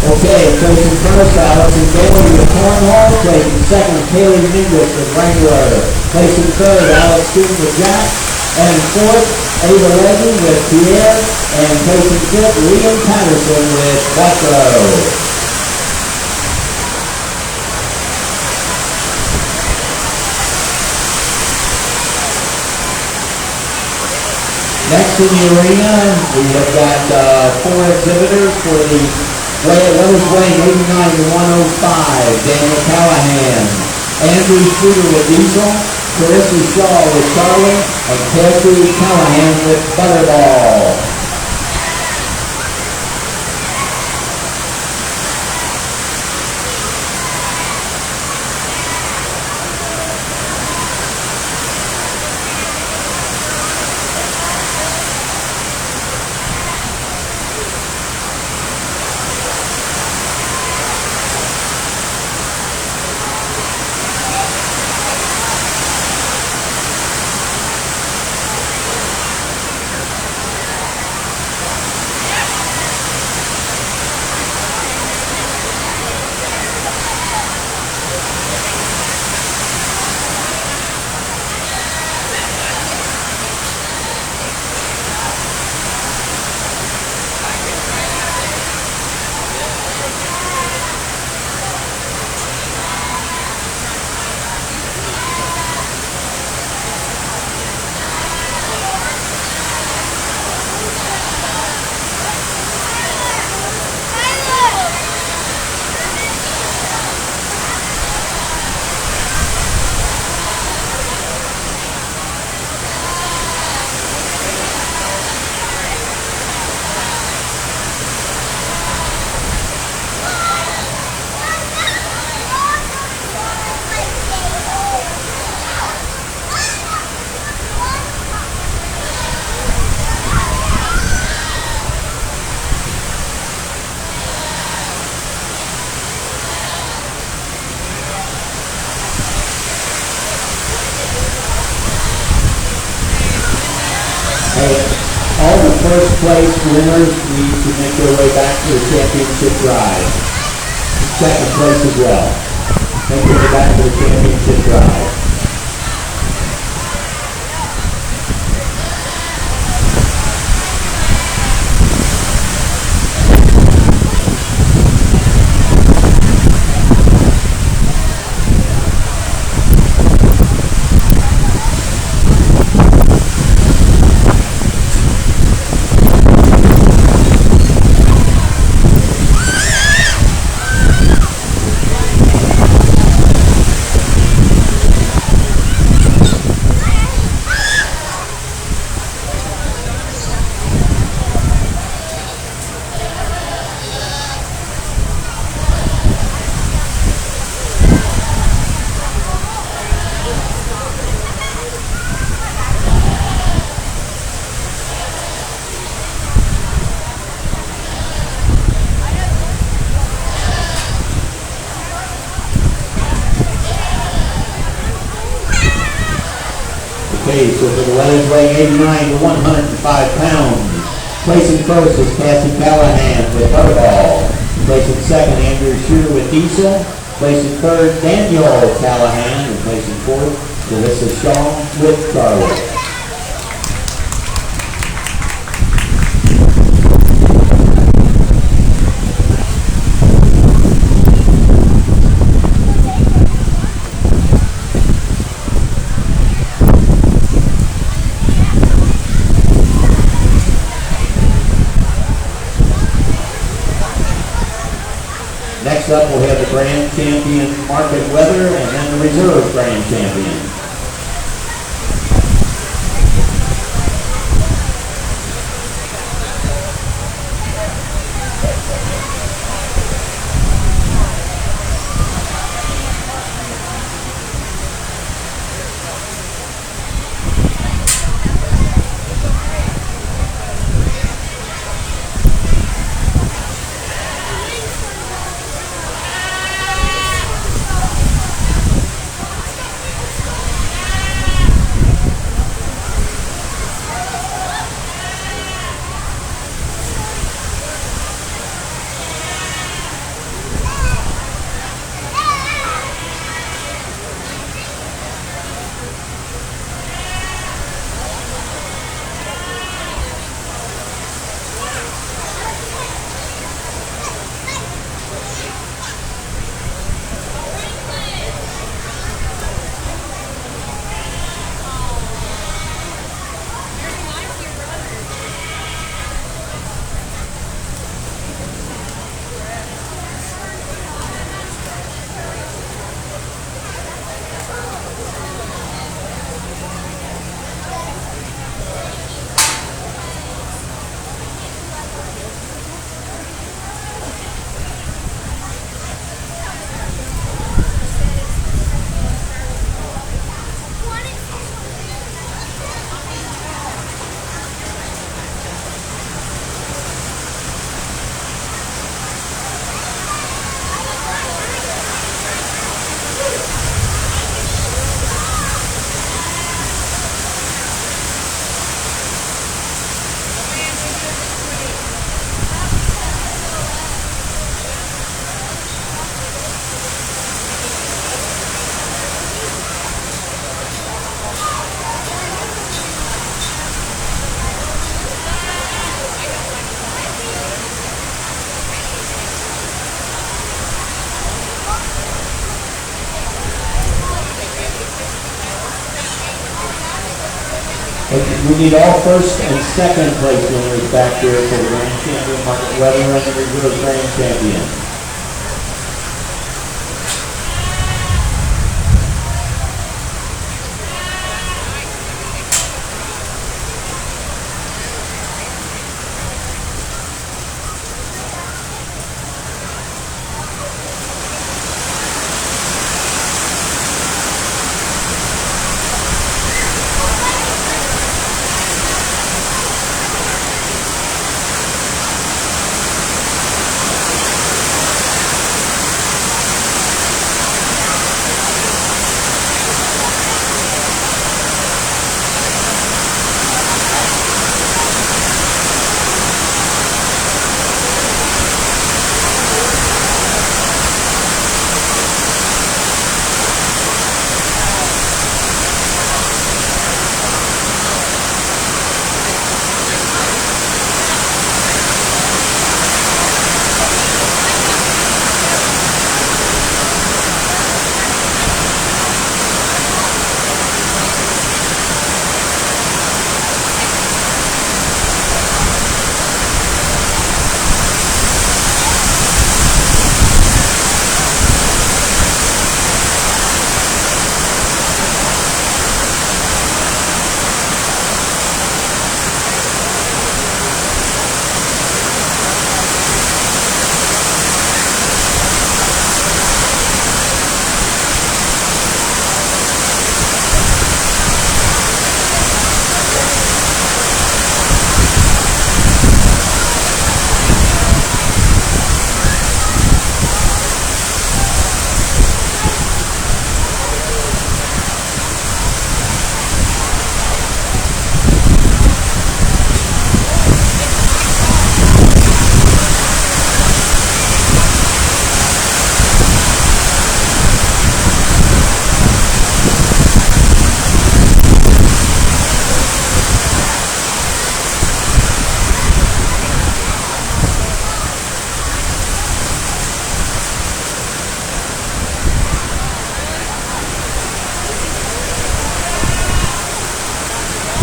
Okay, placing first, Allison Bailey with Cornwall. Placing second, Kaylee Mingus with Wrangler. Placing third, Alex Stewart with Jack. And fourth, Ava Leggy with Pierre. And placing fifth, Liam Patterson with Quattro. Next in the arena, we have got 4 exhibitors for the letters weighing 89 to 105. Daniel Callahan, Andrew Shooter with Diesel, Carissa Shaw with Charlie, and Cassie Callahan with Butterball. All the first place winners need to make their way back to the championship drive. Second place as well. Make their way back to the championship drive. Okay, so for the letters weighing 89 to 105 pounds, placing first is Cassie Callahan with Butterball. Placing second, Andrew Shooter with Diesel. Placing third, Daniel Callahan. And placing fourth, Carissa Shaw with Charlie. Next up, we'll have the grand champion, Market Weather, and then the reserve grand champion. We need all first and second place winners back here for the Grand Champion Market Weather and the Reserve Grand Champion.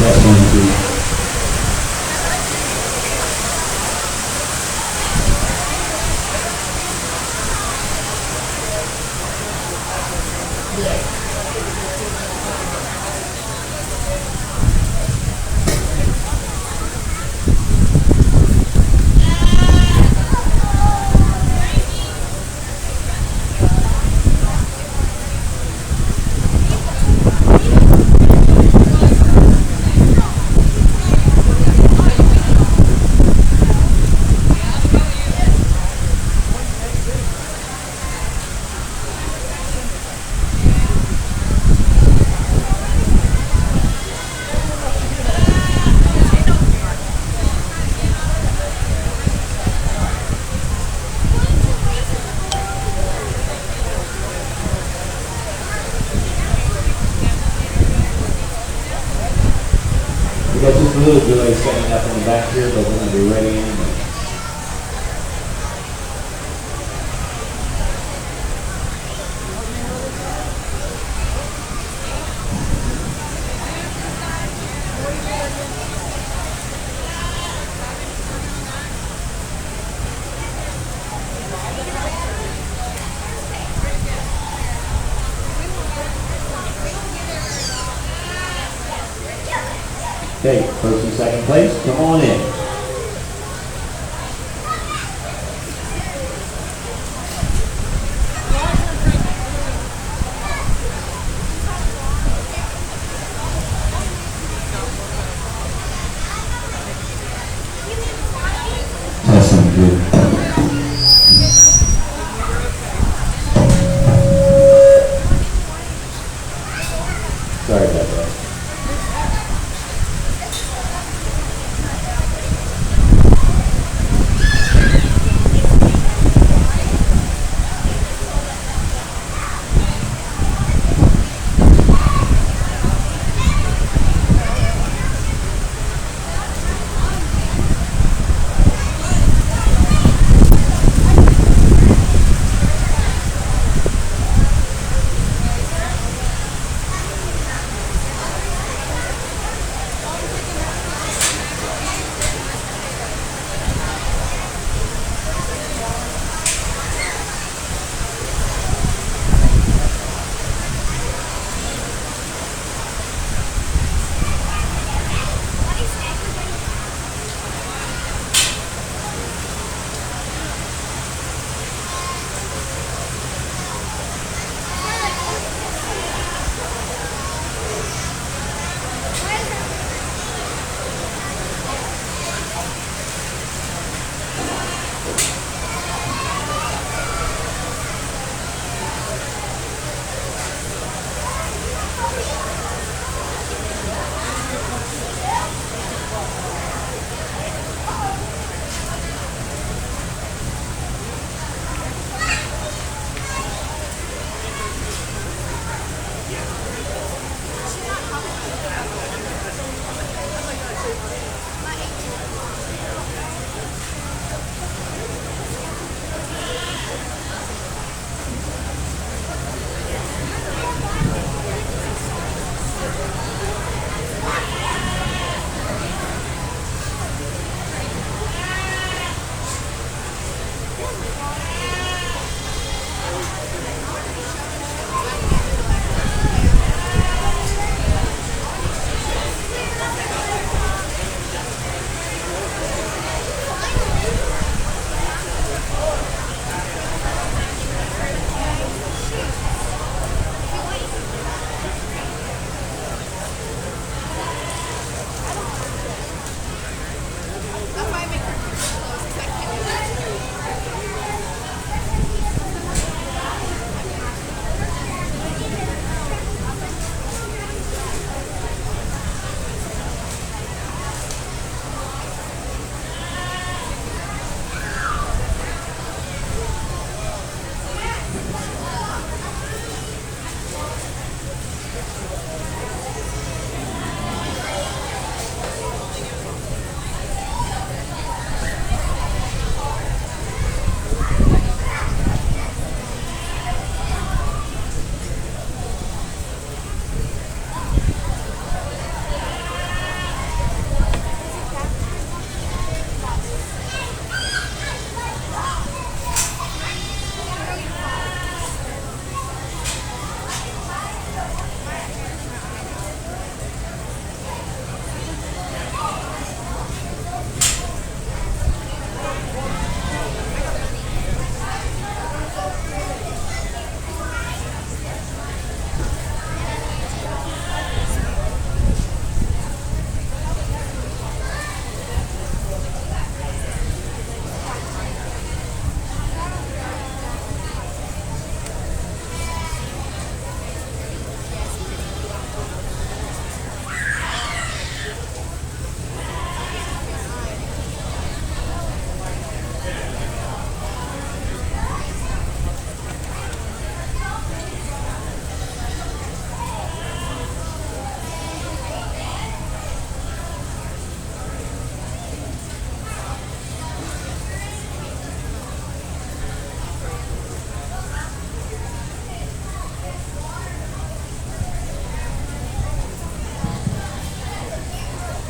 That's one, two. We got just a little delay setting up in the back here, but we're going to be ready in a minute. Okay, first and second place, come on in. That sounds good. Sorry about that.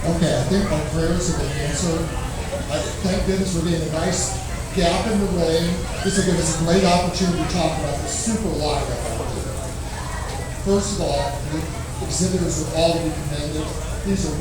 Okay, I think my prayers have been answered. Thank goodness we're getting a nice gap in the rain. This will give us a great opportunity to talk about the super lineup out here. First of all, the exhibitors are all to be commended. These are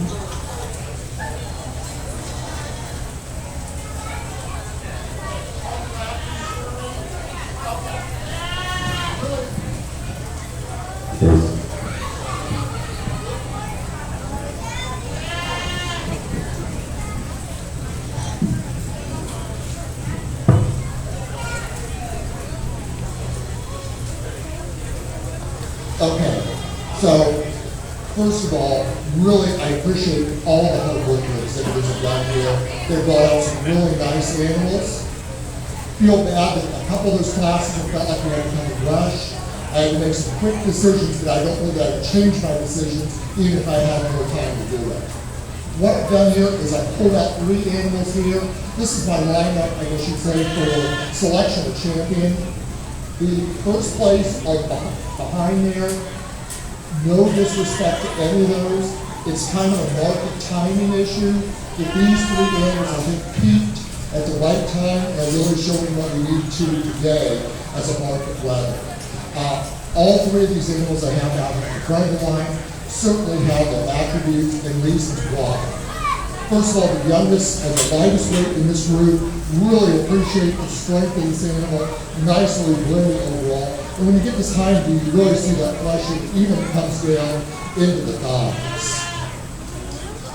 okay, so first of all, really I appreciate all the hard work the exhibitors have done here. They brought out some really nice animals. Feel bad that a couple of those classes have felt like we had to come to rush. I had to make some quick decisions, but I don't know that I would change my decisions even if I had more time to do it. What I've done here is I pulled out 3 animals here. This is my lineup, I guess you'd say, for selection of champion. The first place are behind there. No disrespect to any of those. It's kind of a market timing issue. That these 3 animals, I think, peaked at the right time and are really showing what we need to today as a market level. All 3 of these animals I have out in the front of the line certainly have the attributes and reasons why. First of all, the youngest and the lightest weight in this group, really appreciate the strength of this animal, nicely blended overall. And when you get this hind view, you really see that fleshing even comes down into the thighs.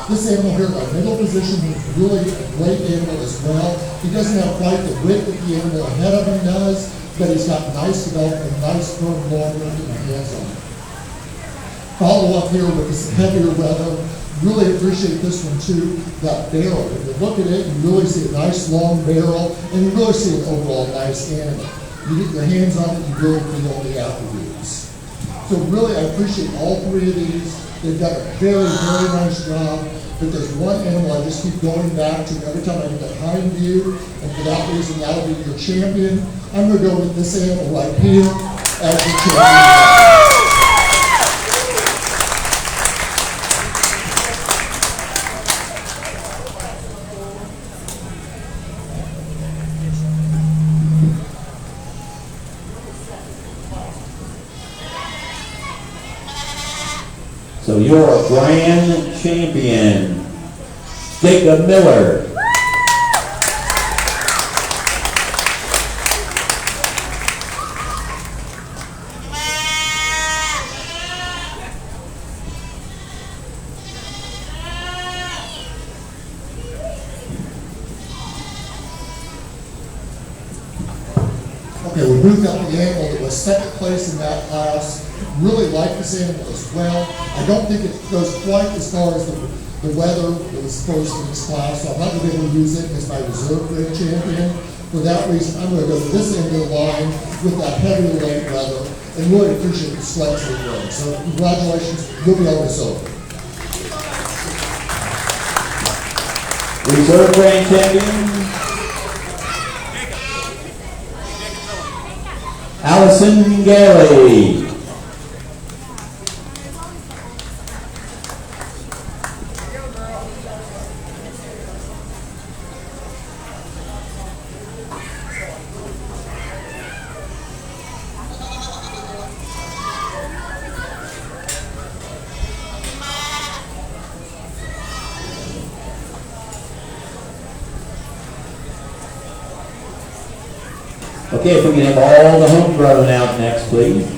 This animal here in our middle position is really a great animal as well. He doesn't have quite the width that the animal ahead of him does, but he's got nice development, nice firm long run in the hands on him. Follow up here with this heavier weather. Really appreciate this one too, that barrel. If you look at it, you really see a nice long barrel, and you really see an overall nice animal. You get your hands on it, you really feel the attributes. So really, I appreciate all 3 of these. They've done a very, very nice job. But there's one animal I just keep going back to every time I get that hind view, and for that reason, that'll be your champion. I'm going to go with this animal right here as the champion. your grand champion, Jacob Miller. Okay, we moved up the animal that was second place in that class. Really like this animal as well. I don't think it goes quite as far as the weather that was first in this class, so I'm not going to be able to use it as my reserve grade champion. For that reason, I'm going to go to this end of the line with that heavier weight weather and really appreciate the sweats that we run. So congratulations, you'll be on this over. Reserve grand champion, Allison Galley. Okay, if we can have all the homegrown out next, please.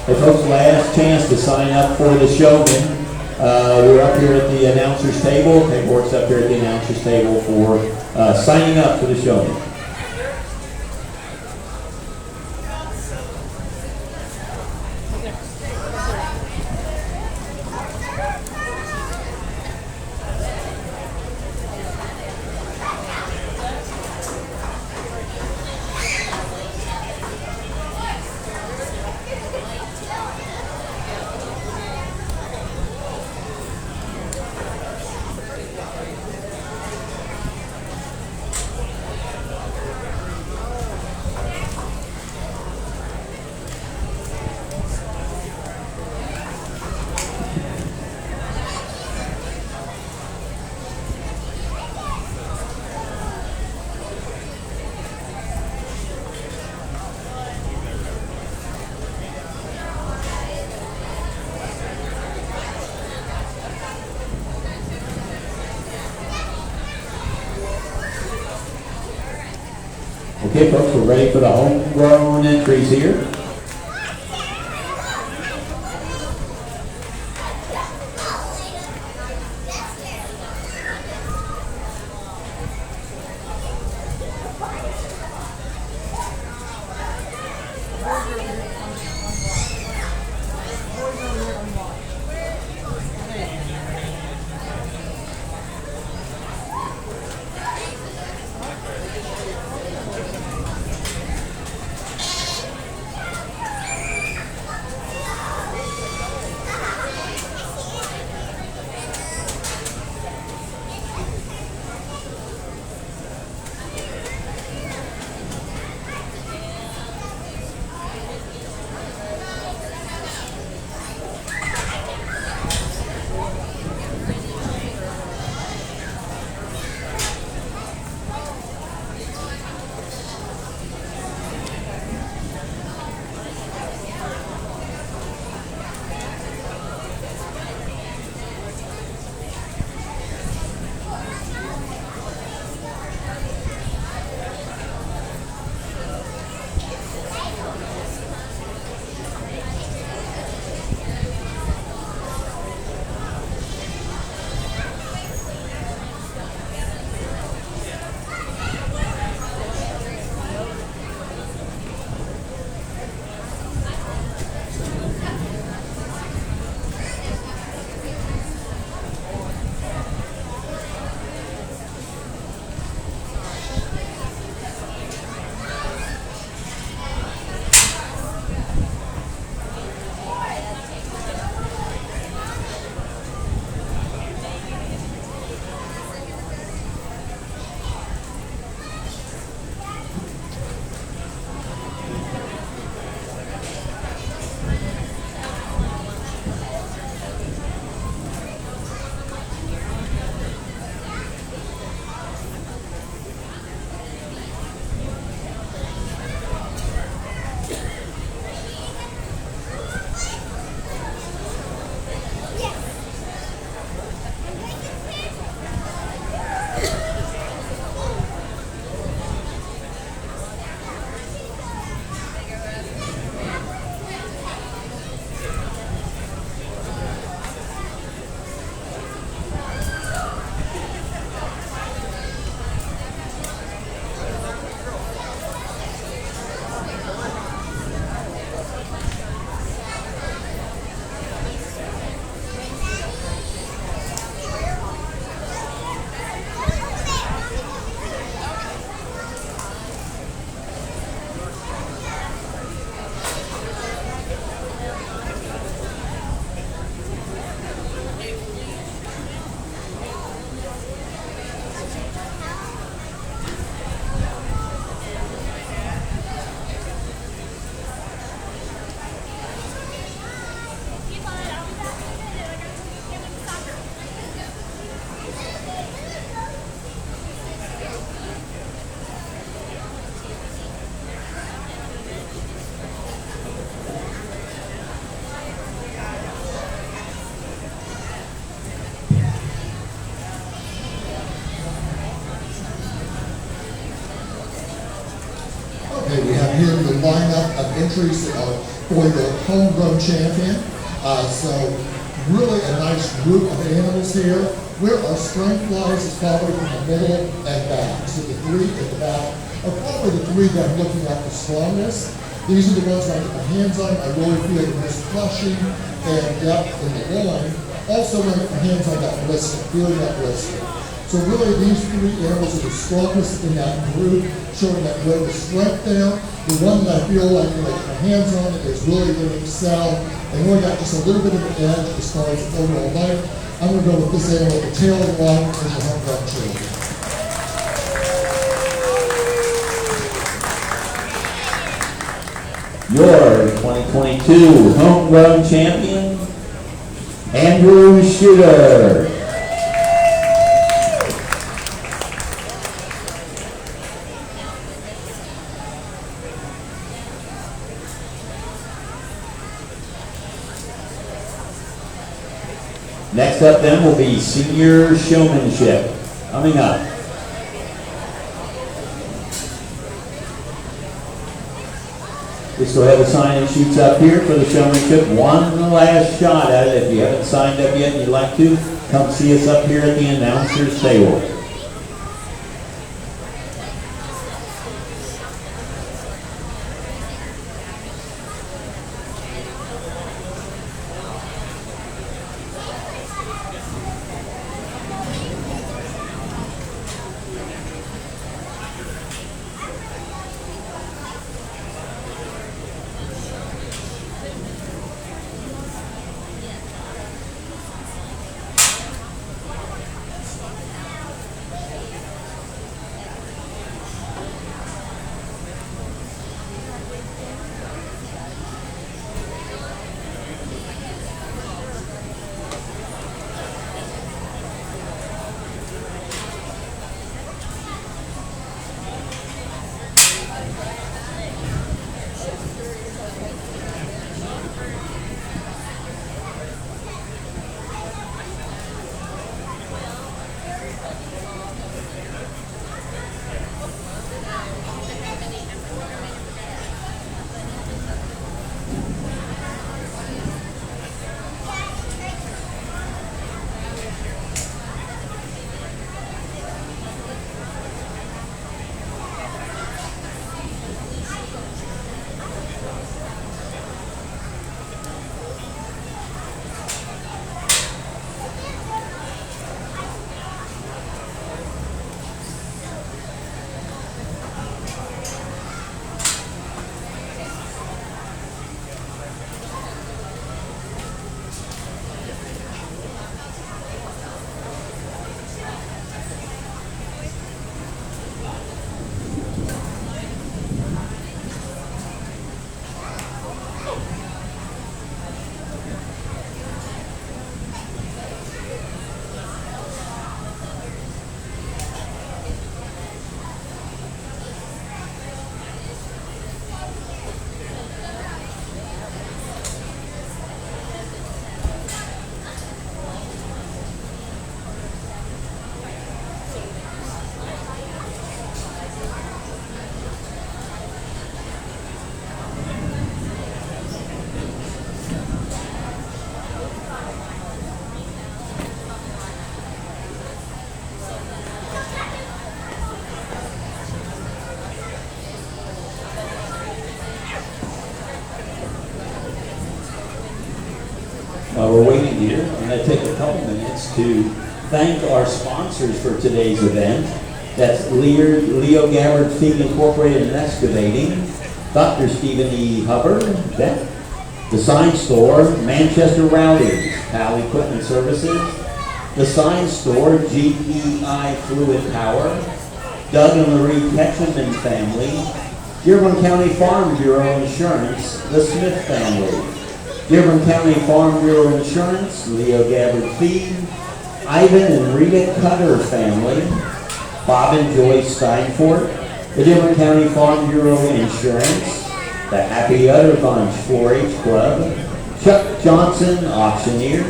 Hey folks, last chance to sign up for the showman. We're up here at the announcer's table. Paperwork's up here at the announcer's table for signing up for the showman. Okay folks, we're ready for the homegrown entries here. here are the lineup of entries that are for your homegrown champion. So really a nice group of animals here. Where our strength lies is probably in the middle and back. So the three at the back are probably the three that I'm looking at the strongest. These are the ones when I get my hands on. I really feel the most crushing and depth in the loin. Also when I get my hands on that blister, feeling that blister. So really these three animals are the strongest in that group, showing that greatest strength there. The one that I feel like when I get my hands on it is really going to excel and really got just a little bit of an edge as far as the overall length. I'm going to go with this animal at the tail of the line as your homegrown champion. Your 2022 homegrown champion, Andrew Shooter. Next up then will be senior showmanship. Coming up. Just go ahead and sign and shoots up here for the showmanship. One last shot at it. If you haven't signed up yet and you'd like to, come see us up here at the announcer's table. While we're waiting here, I'm going to take a couple minutes to thank our sponsors for today's event. That's Leo Gabbard Feed Incorporated and Excavating, Dr. Stephen E. Hubbard, the Sign Store, Manchester Rowdies, PAL Equipment Services, the Sign Store, GEI Fluid Power, Doug and Marie Ketchum family, Dearborn County Farm Bureau Insurance, the Smith family, Dearborn County Farm Bureau Insurance, Leo Gabbard Feed, Ivan and Rita Cutter family, Bob and Joyce Steinfort, the Dearborn County Farm Bureau Insurance, the Happy Udder Bunch 4-H Club, Chuck Johnson, Auctioneer,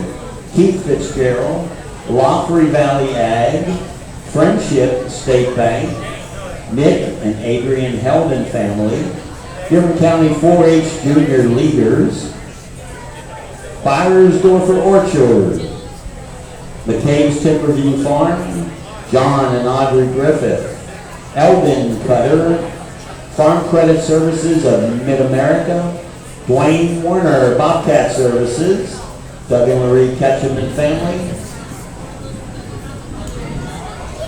Keith Fitzgerald, Loffery Valley Ag, Friendship State Bank, Nick and Adrian Heldon family, Dearborn County 4-H Junior Leaders, Byersdorfer Orchard, McCabe's Timberview Farm, John and Audrey Griffith, Elvin Cutter, Farm Credit Services of Mid-America, Dwayne Warner, Bobcat Services, Doug and Marie Ketchum and family,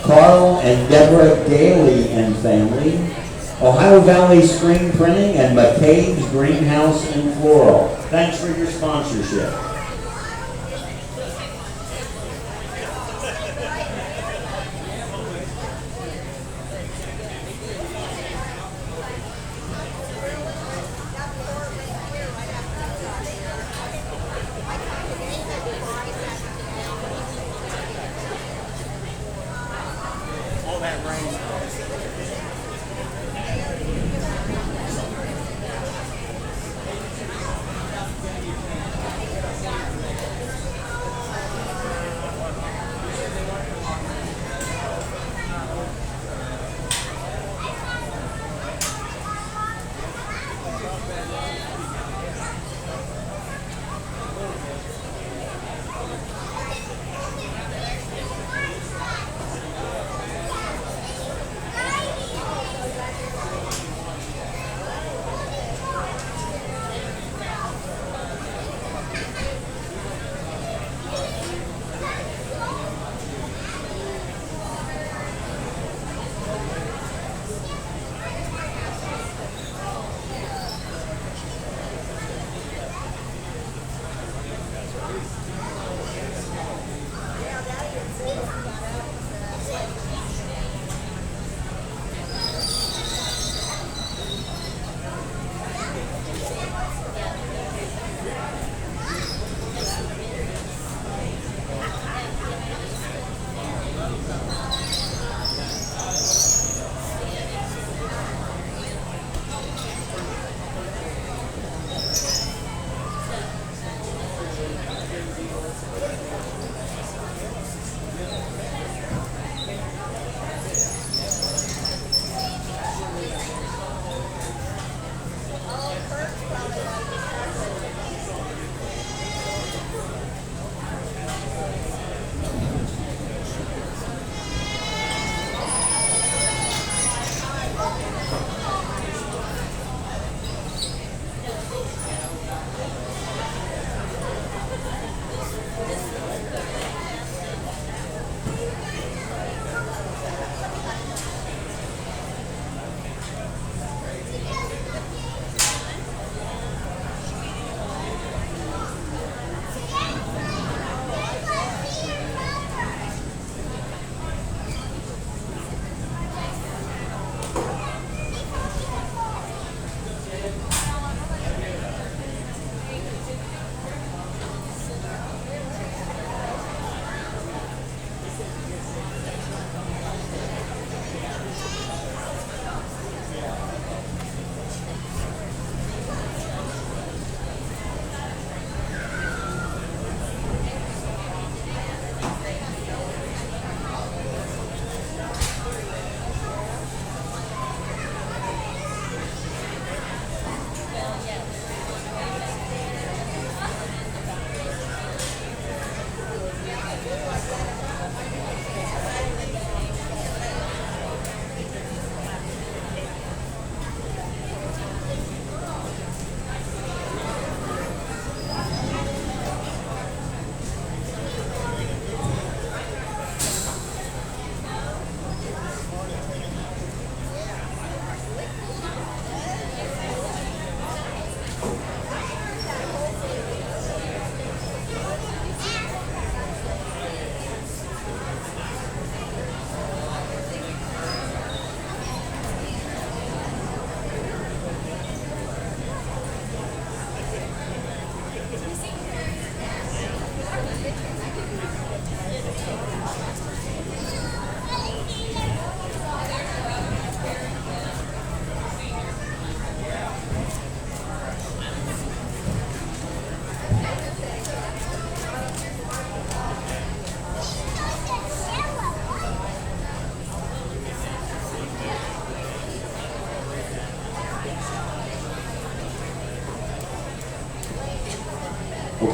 Carl and Deborah Daly and family, Ohio Valley Screen Printing, and McCabe's Greenhouse and Floral. Thanks for your sponsorship. All that rain.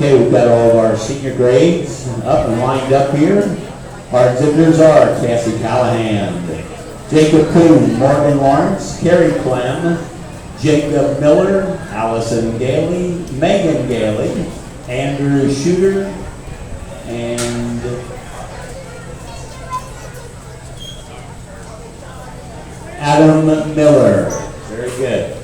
Okay, we've got all of our senior grades up and lined up here. Our exhibitors are Cassie Callahan, Jacob Kuhn, Morgan Lawrence, Carrie Clem, Jacob Miller, Allison Gailey, Megan Gailey, Andrew Shooter, and Adam Miller. Very good.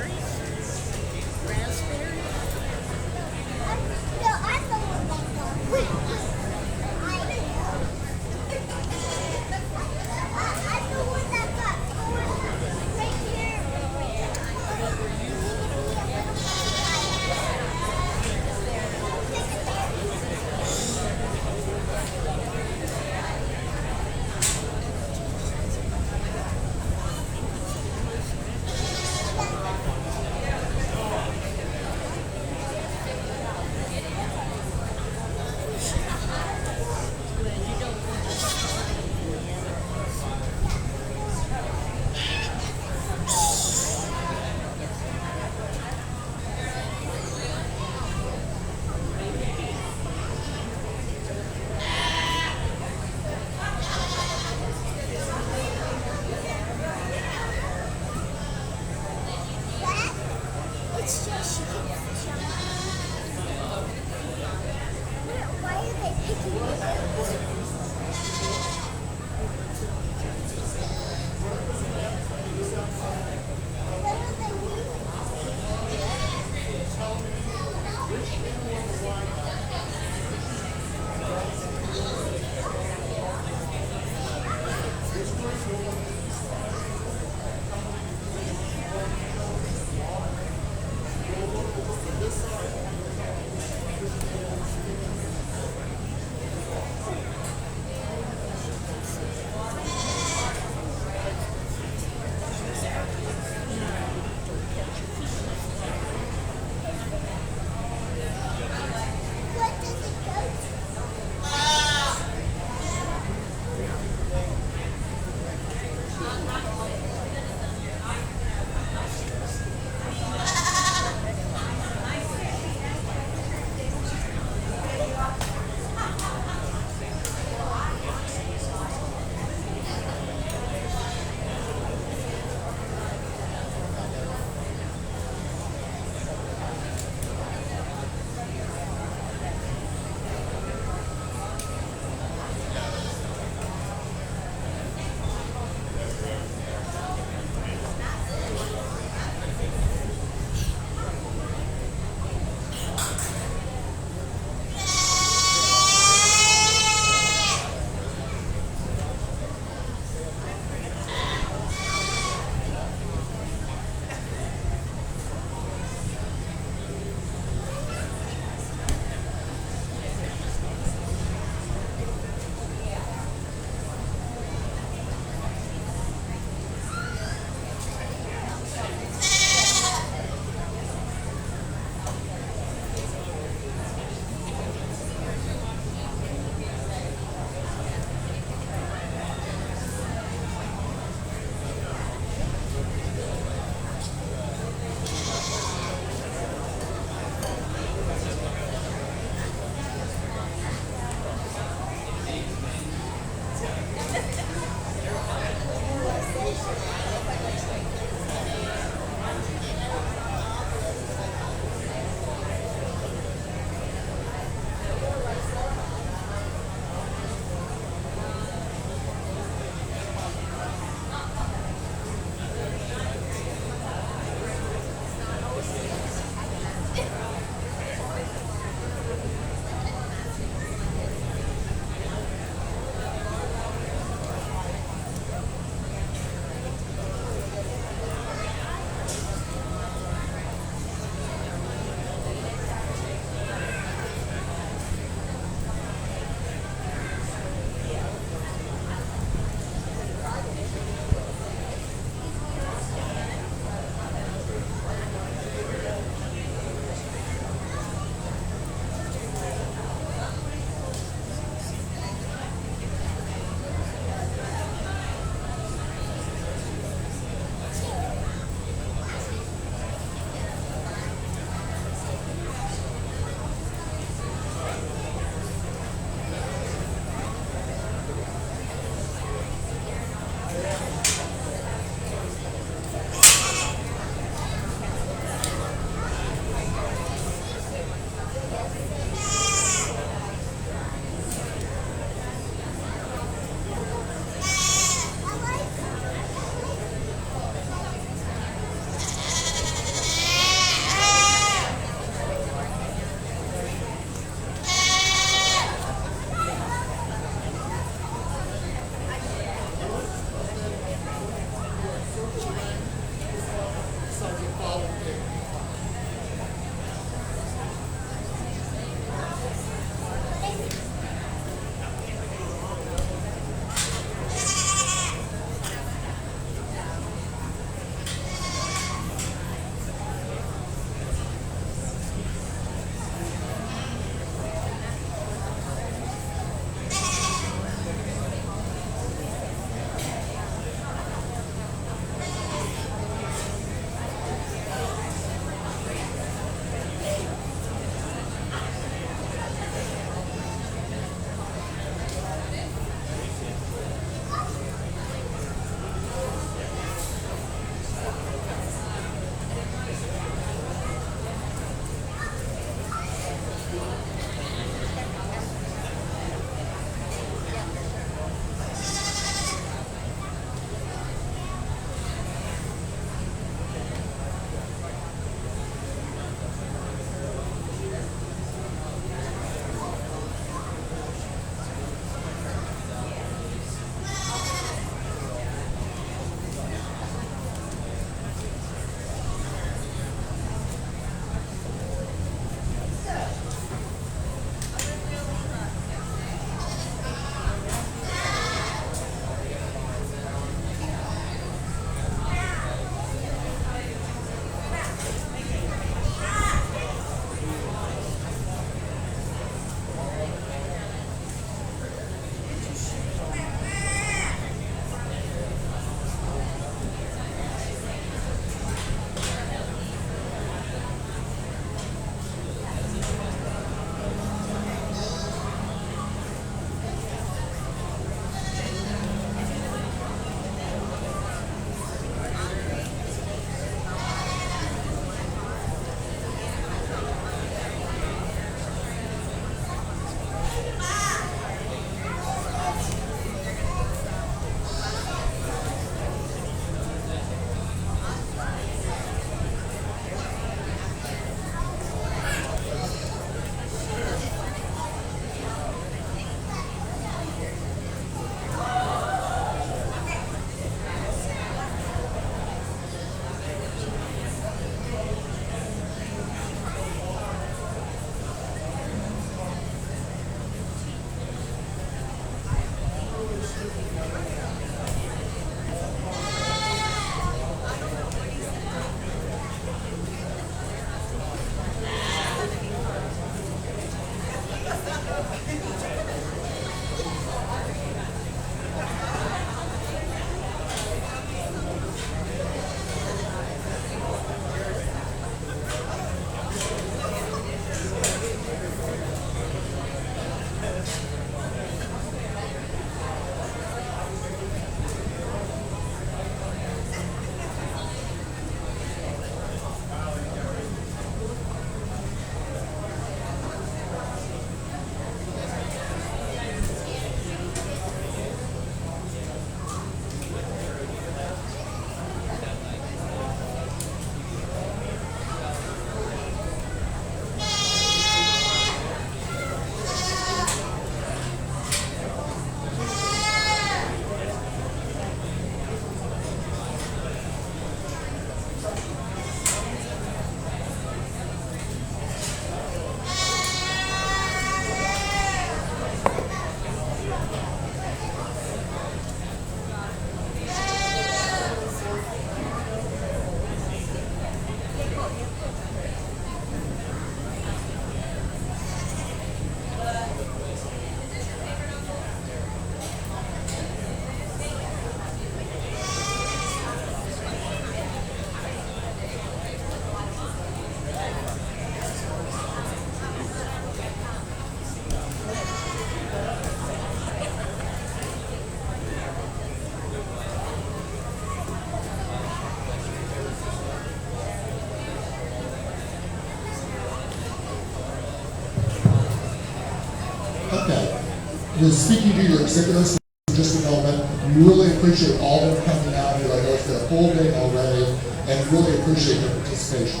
Speaking to your exhibitors for just a moment, we really appreciate all of them coming out here. I know it's been a full day already, and really appreciate their participation.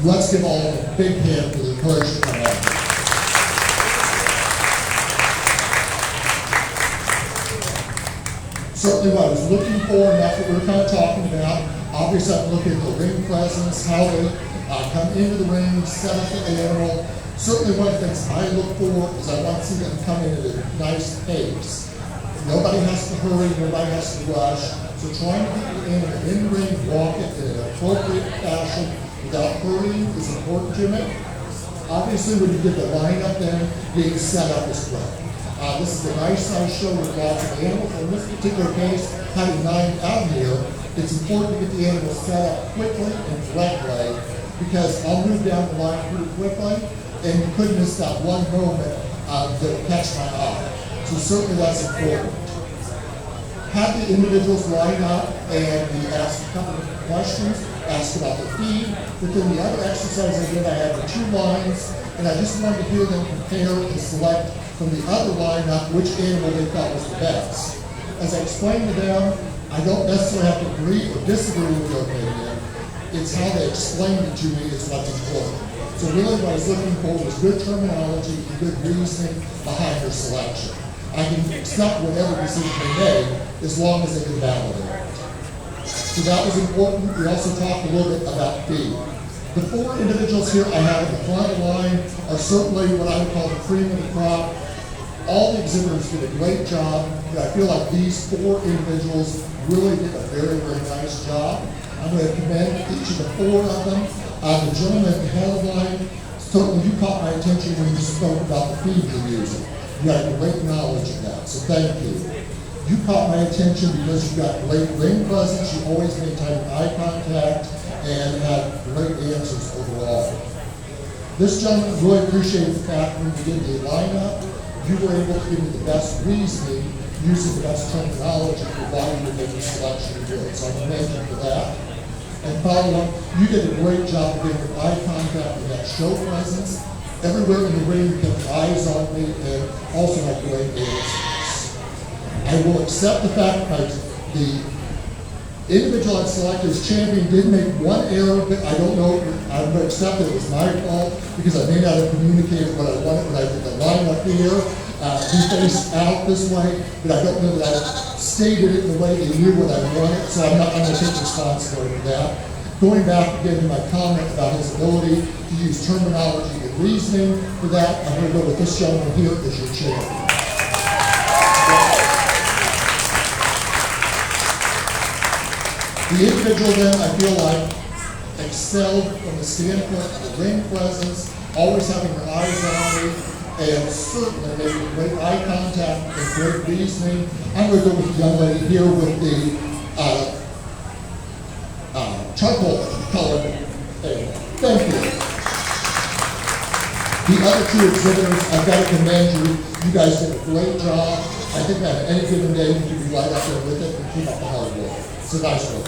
Let's give all of them a big hand for the courage to come out here. Certainly what I was looking for, and that's what we're kind of talking about. Obviously, I'm looking at the ring presence, how they come into the ring, set up the animal. Certainly one of the things I look for is I want to see them come in at a nice pace. Nobody has to hurry, nobody has to rush. So trying to get the animal in the ring, walk it in an appropriate fashion without hurrying is important to me. Obviously, when you get the lineup then, being set up is great. This is a nice size show with lots of animals. In this particular case, having 9 out here, it's important to get the animals set up quickly and correctly because I'll move down the line pretty quickly and you couldn't miss that one moment that will catch my eye. So certainly that's important. Have the individuals line up and we ask a couple of questions, ask about the feed. Within the other exercise I did, I had the 2 lines and I just wanted to hear them compare and select from the other lineup which animal they thought was the best. As I explained to them, I don't necessarily have to agree or disagree with their opinion. It's how they explained it to me is what's important. So really what I was looking for was good terminology and good reasoning behind their selection. I can accept whatever decision they made as long as they can validate it. So that was important. We also talked a little bit about feed. The 4 individuals here I have in the front line are certainly what I would call the cream of the crop. All the exhibitors did a great job, but I feel like these 4 individuals really did a very, very nice job. I'm going to commend each of the 4 of them. The gentleman at the head of the line, certainly you caught my attention when you spoke about the feed you're using. You had great knowledge of that, so thank you. You caught my attention because you've got great ring presence, you always maintain eye contact, and have great answers overall. This gentleman really appreciated the fact when you did the lineup, you were able to give me the best reasoning, using the best terminology, providing you with the selection you did. So I commend you for that. And follow up, you did a great job of getting eye contact and that show presence. Everywhere in the ring, you kept eyes on me and also had great answers. I will accept the fact that the individual I selected as champion did make one error, but I don't know, I'm going to accept it was my fault because I may not have communicated what I wanted when I did the lineup here. He faced out this way, but I don't know that I stated it in the way they knew what I wanted, so I'm going to take responsibility for that. Going back again to my comment about his ability to use terminology and reasoning for that, I'm going to go with this gentleman here as your champion. The individual then, I feel like, excelled from the standpoint of the ring presence, always having her eyes on me, and certainly making great eye contact and great reasoning. I'm going to go with the young lady here with the charcoal colored animal. Thank you. The other 2 exhibitors, I've got to commend you. You guys did a great job. I think that any given day you could be right up there with it and keep up the hard work. It's a nice work.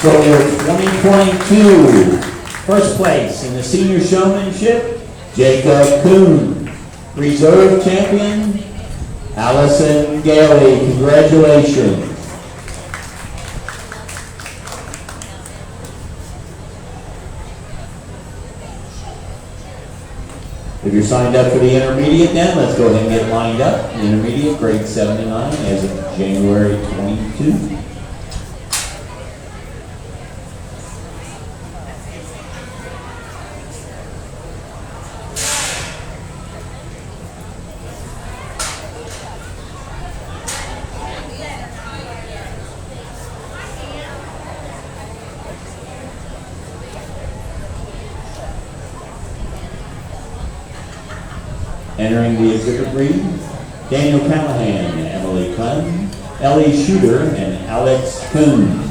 For your 2022 first place in the senior showmanship, Jacob Kuhn. Reserve champion, Allison Gailey. Congratulations. If you're signed up for the intermediate then, let's go ahead and get lined up. The intermediate, grade 7 to 9, as of January 22. Entering the exhibit ring, Daniel Callahan, Emily Clem, Ellie Shooter, and Alex Kuhn.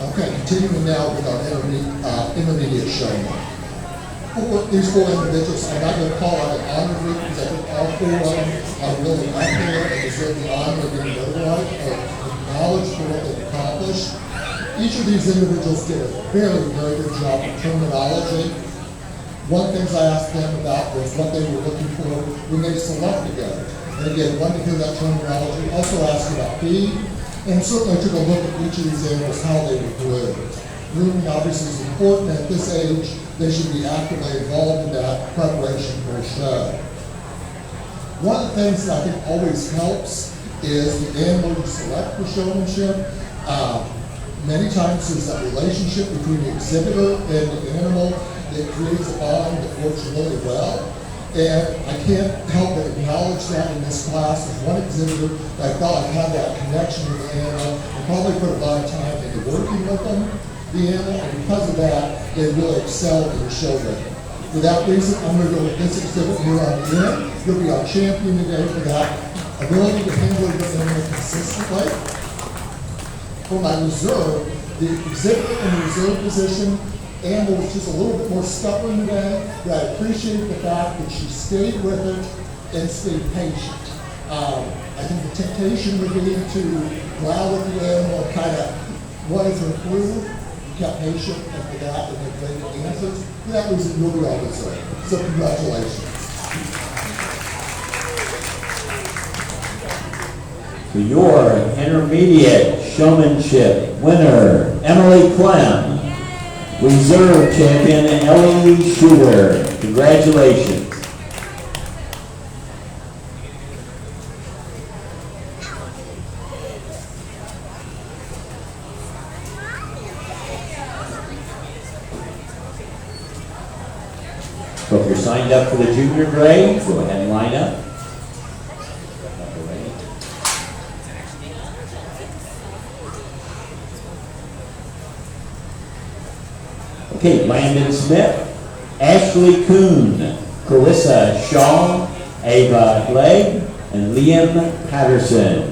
Okay, continuing now with our intermediate showman. These four individuals, I'm not going to call out an honor group because I think all four of them are really up there and deserve the honor of being notarized or acknowledged for what they've accomplished. Each of these individuals did a very, very good job of terminology. One of the things I asked them about was what they were looking for when they selected them. And again, wanted to hear that terminology. Also asked about feed, and certainly took a look at each of these animals, how they were groomed. Grooming obviously is important, and at this age, they should be actively involved in that preparation for a show. One of the things that I think always helps is the animal you select for showmanship. Many times there's that relationship between the exhibitor and the animal that creates a bond that works really well. And I can't help but acknowledge that in this class as one exhibitor that I felt I had that connection with the animal and probably put a lot of time into working with them, the animal, and because of that, they really excelled in the show rhythm. For that reason, I'm going to go with this exhibit here on the end. You'll be our champion today for that ability to handle the animal consistently. For my reserve, the exhibit in the reserve position, Amber was just a little bit more stubborn today, but I appreciate the fact that she stayed with it and stayed patient. I think the temptation would be to growl at the animal and kind of wanted to improve. You kept patient, and for that, and then great answers. For that reason, you'll be on reserve. So congratulations. For your intermediate showmanship winner, Emily Clem. Reserve champion, Ellie Shooter. Congratulations. So if you're signed up for the junior grade, go ahead and line up. Okay, Landon Smith, Ashley Kuhn, Carissa Shaw, Ava Legg, and Liam Patterson.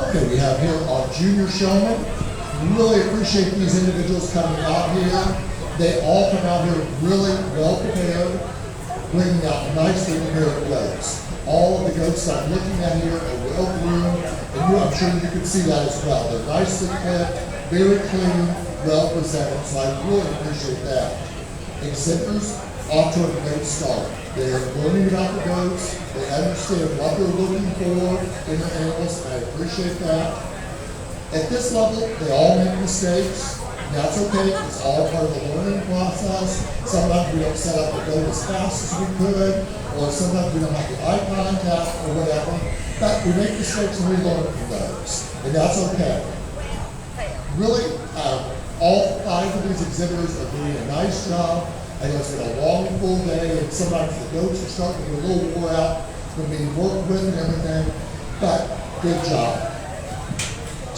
Okay, we have here our junior showmen. Really appreciate these individuals coming out here. They all come out here really well prepared, bringing out nicely prepared goats. All of the goats that I'm looking at here are well groomed, and I'm sure you can see that as well. They're nicely clipped, very clean, well presented, so I really appreciate that. Exhibitors off to a great start. They're learning about the goats, they understand what they're looking for in their animals, and I appreciate that. At this level, they all make mistakes. That's okay, it's all part of the learning process. Sometimes we don't set up the goat as fast as we could, or sometimes we don't have the eye contact or whatever. But we make mistakes and we learn from those, and that's okay. Really, all 5 of these exhibitors are doing a nice job. I know it's been a long, full day, and sometimes the goats are starting to get a little wore out from being worked with and everything, but good job.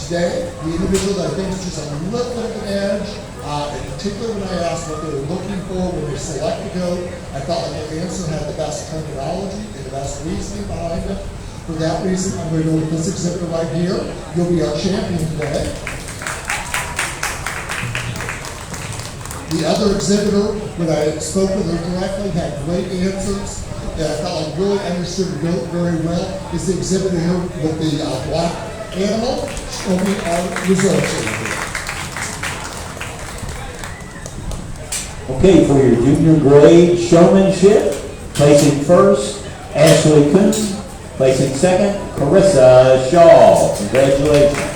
Today, the individual that I think is just a little bit of an edge, in particular when I asked what they were looking for when they select the goat, I felt like their answer had the best terminology and the best reasoning behind it. For that reason, I'm going to go with this exhibitor right here. You'll be our champion today. The other exhibitor, when I spoke with her directly, had great answers. And I felt like really understood the goat very well. Is the exhibitor here with the black animal. She'll be our results here. Okay, for your junior grade showmanship, placing first, Ashley Kuhn. Placing second, Carissa Shaw. Congratulations.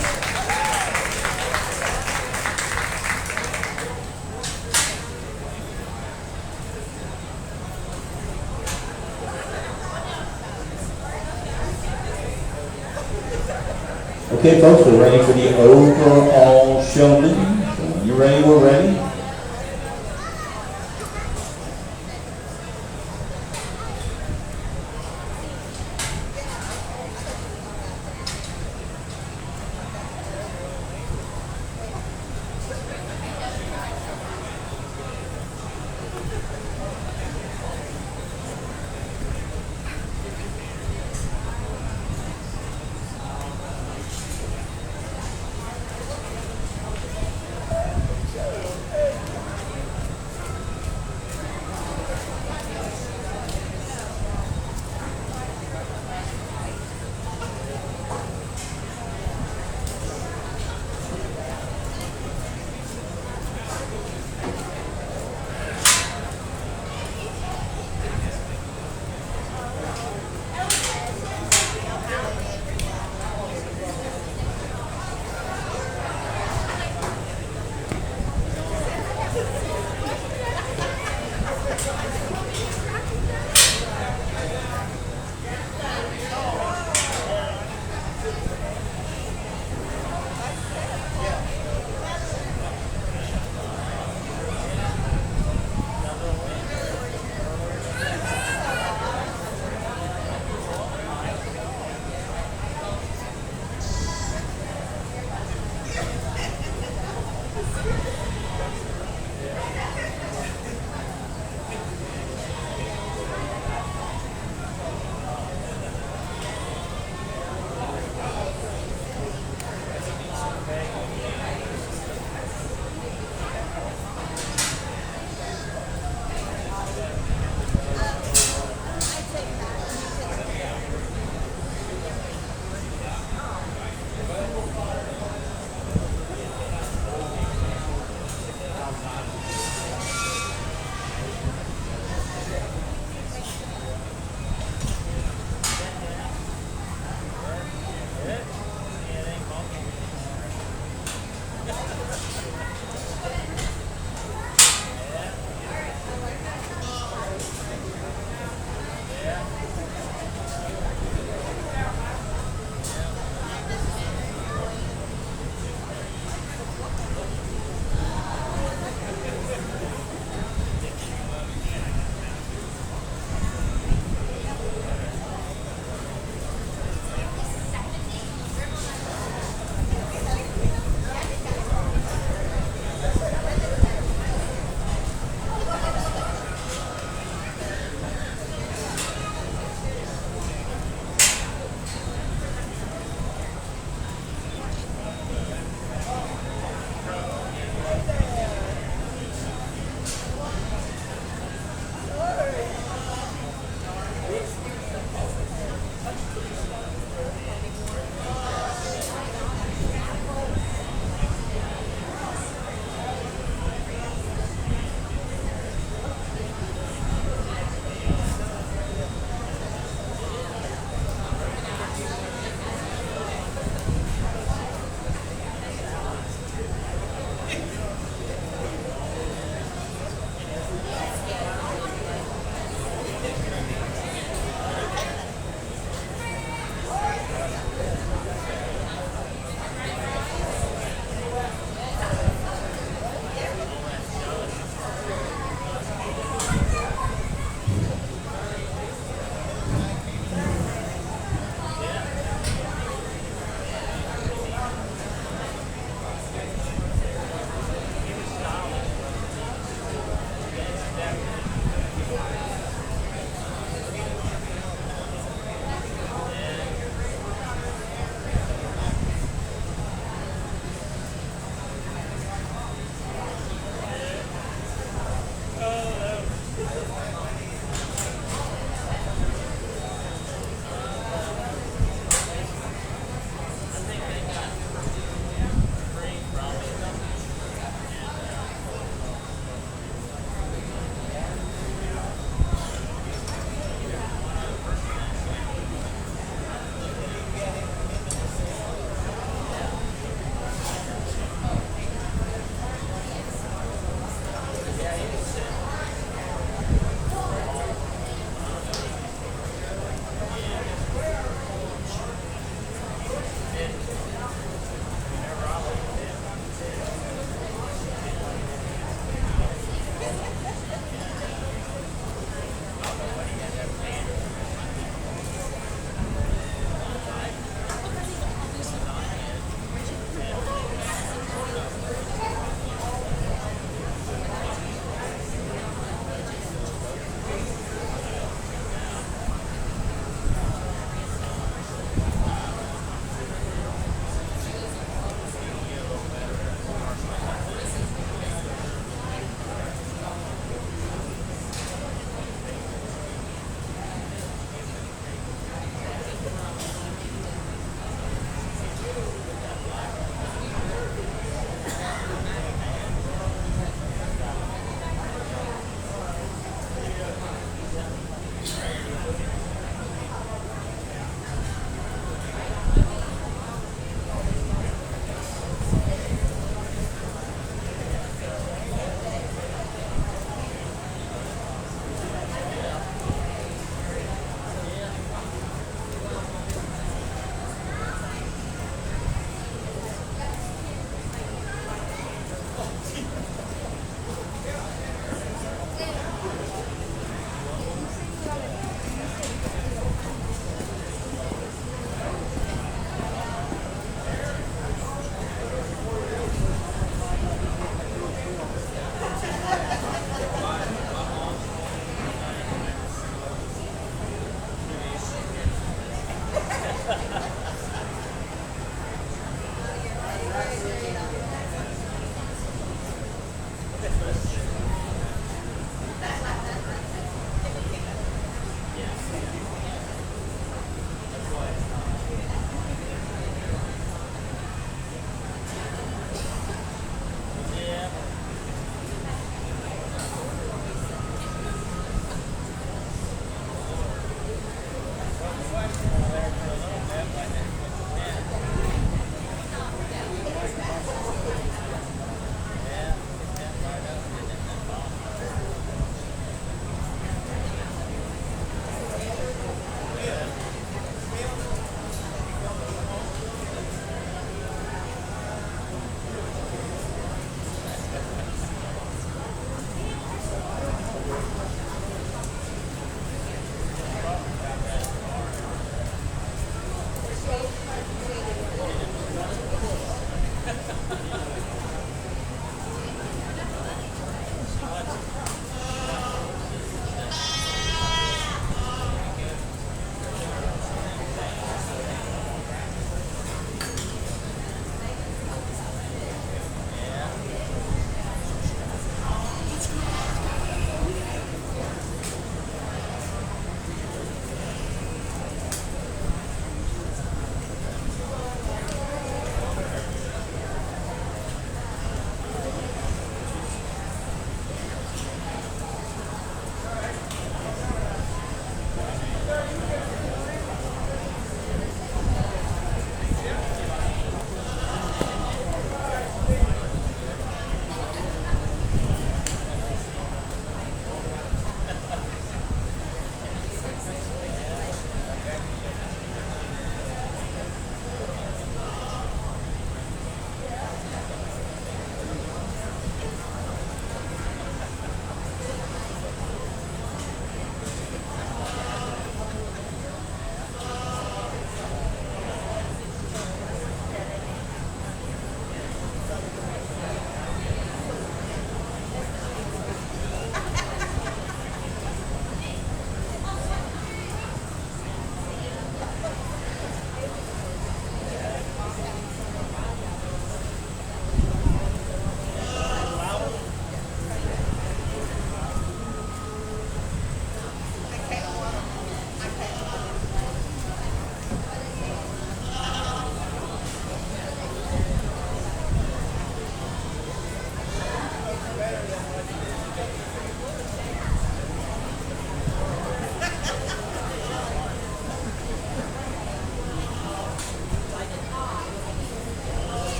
Okay, folks, we're ready for the overall showman. So when you're ready, we're ready.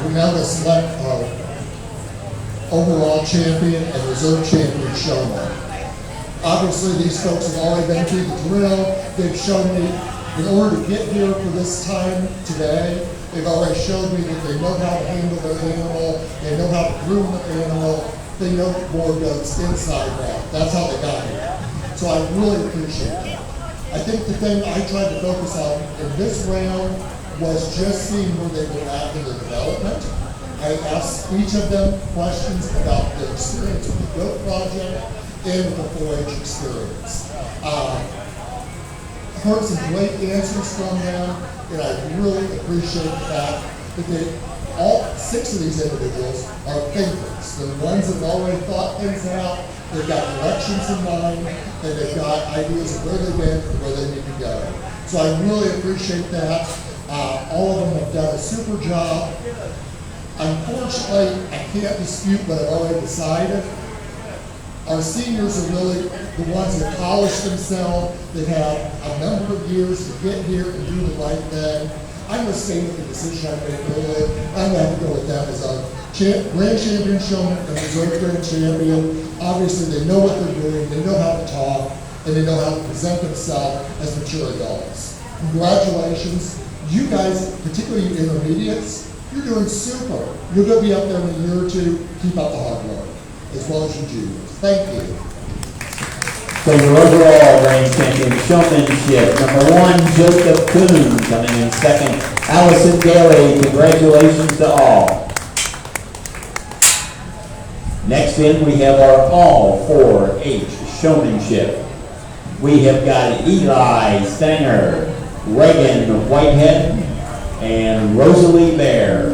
We now to select our overall champion and reserve champion showman. Obviously, these folks have already been through the drill. They've shown me, in order to get here for this time today, they've already showed me that they know how to handle their animal, they know how to groom the animal, they know the Boer goats inside and out. That's how they got here. So I really appreciate that. I think the thing I tried to focus on in this round was just seeing where they were at in their development. I asked each of them questions about their experience with the goat project and with the 4-H experience. Heard some great answers from them, and I really appreciate the fact that all 6 of these individuals are thinkers. They're ones that have already thought things out, they've got directions in mind, and they've got ideas of where they've been and where they need to go. So I really appreciate that. All of them have done a super job. Unfortunately, I can't dispute what I've already decided. Our seniors are really the ones that polish themselves, that have a number of years to get here and do the right thing. I'm going to stay with the decision I made earlier. I'm going to have to go with them as our grand champion showman and reserve grand champion. Obviously, they know what they're doing, they know how to talk, and they know how to present themselves as mature adults. Congratulations. You guys, particularly you intermediates, you're doing super. You're going to be up there in a year or two. Keep up the hard work, as well as your juniors. Thank you. So your overall Lorraine Champion Showmanship. Number 1, Jacob Kuhn, coming in second, Allison Daly. Congratulations to all. Next in, we have our all 4-H showmanship. We have got Eli Stanger, Reagan Whitehead, and Rosalie Bear.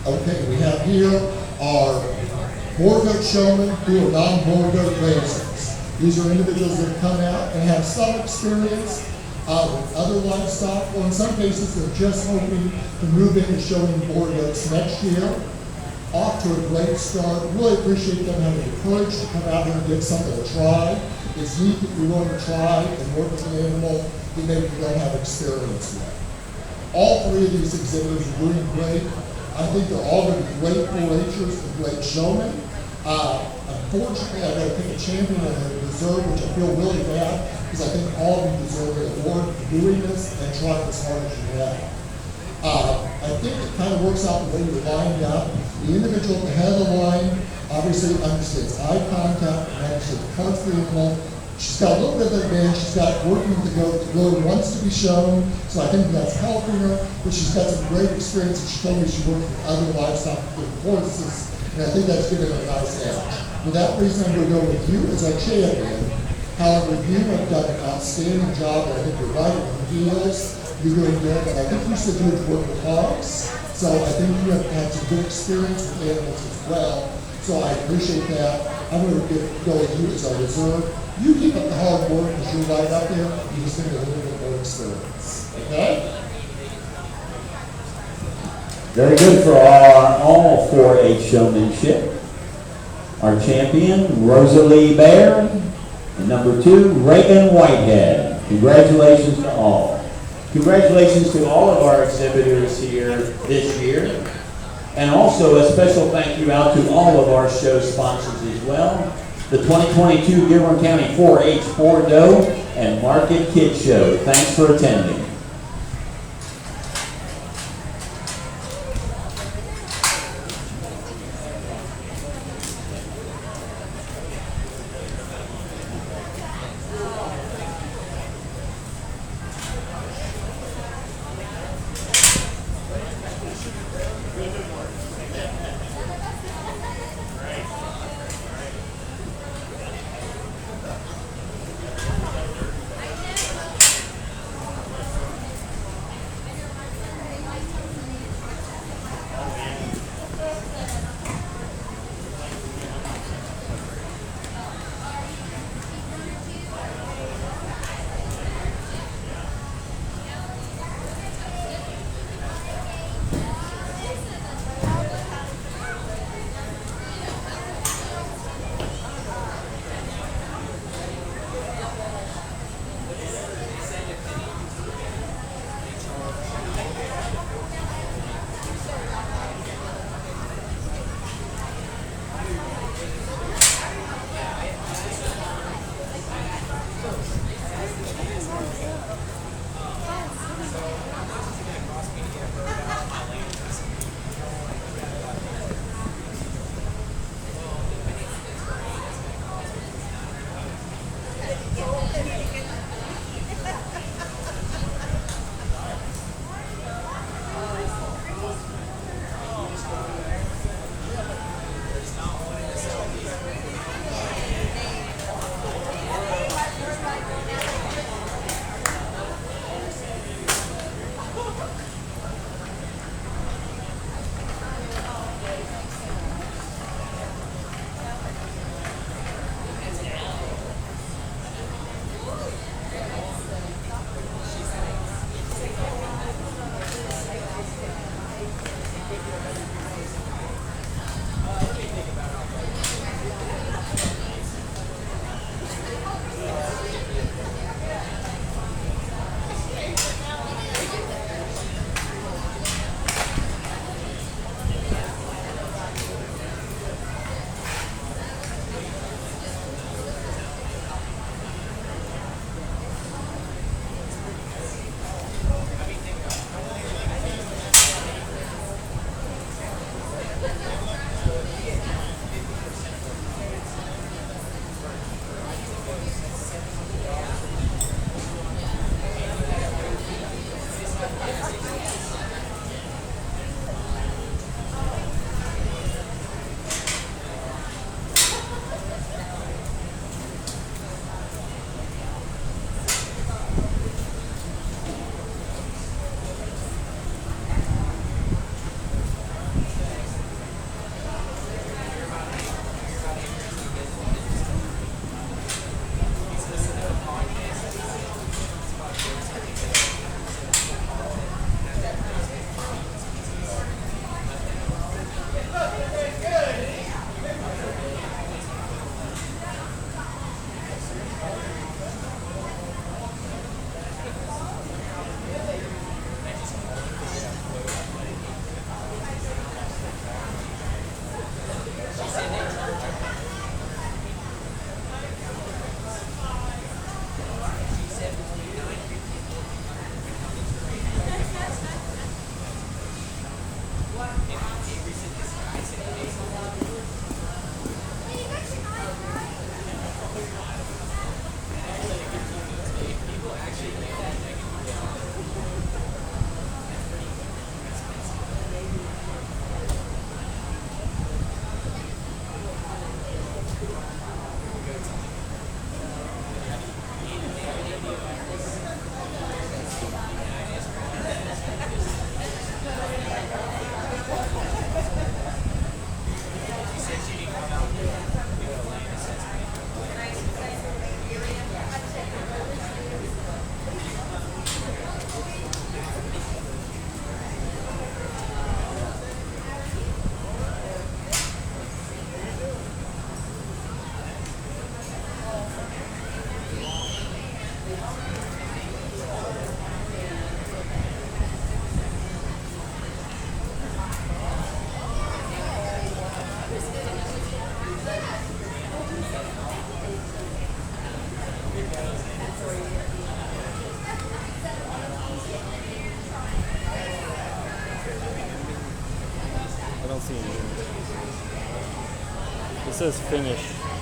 Okay, we have here our Boer goat showmen who are non-Boer goat racers. These are individuals that come out and have some experience with other livestock, or in some cases they're just hoping to move into showing Boer goats next year. Off to a great start. Really appreciate them having the courage to come out here and give something a try. It's neat that you're willing to try and work with an animal that maybe you don't have experience with. All three of these exhibitors are doing great. I think they're all going to be great 4-H'ers and great showmen. Unfortunately, I got to pick a champion and a reserve, which I feel really bad, because I think all of you deserve an award for doing this and trying as hard as you have. I think it kind of works out the way you're lined up. The individual at the head of the line obviously understands eye contact and actually cuts the animal. She's got a little bit of advantage. She's got working with the goat that really wants to be shown, so I think that's helping her. But she's got some great experience, and she told me she worked with other livestock with horses, and I think that's given her a nice edge. For that reason, I'm going to go with you as our champion. However, you have done an outstanding job, and I think you're right on the heels. You're doing good, but I think you should do it work with hogs. So I think you have had some good experience with animals as well. So I appreciate that. I'm going to go with you as our reserve. You keep up the hard work because you're right up there. You just need a little bit more experience. Okay? Very good for all 4-H showmanship. Our champion, Rosalie Boer, and number 2, Reagan Whitehead. Congratulations to all. Congratulations to all of our exhibitors here this year. And also a special thank you out to all of our show sponsors as well. The 2022 Dearborn County 4-H Bordeaux and Market Kid Show. Thanks for attending. says finish.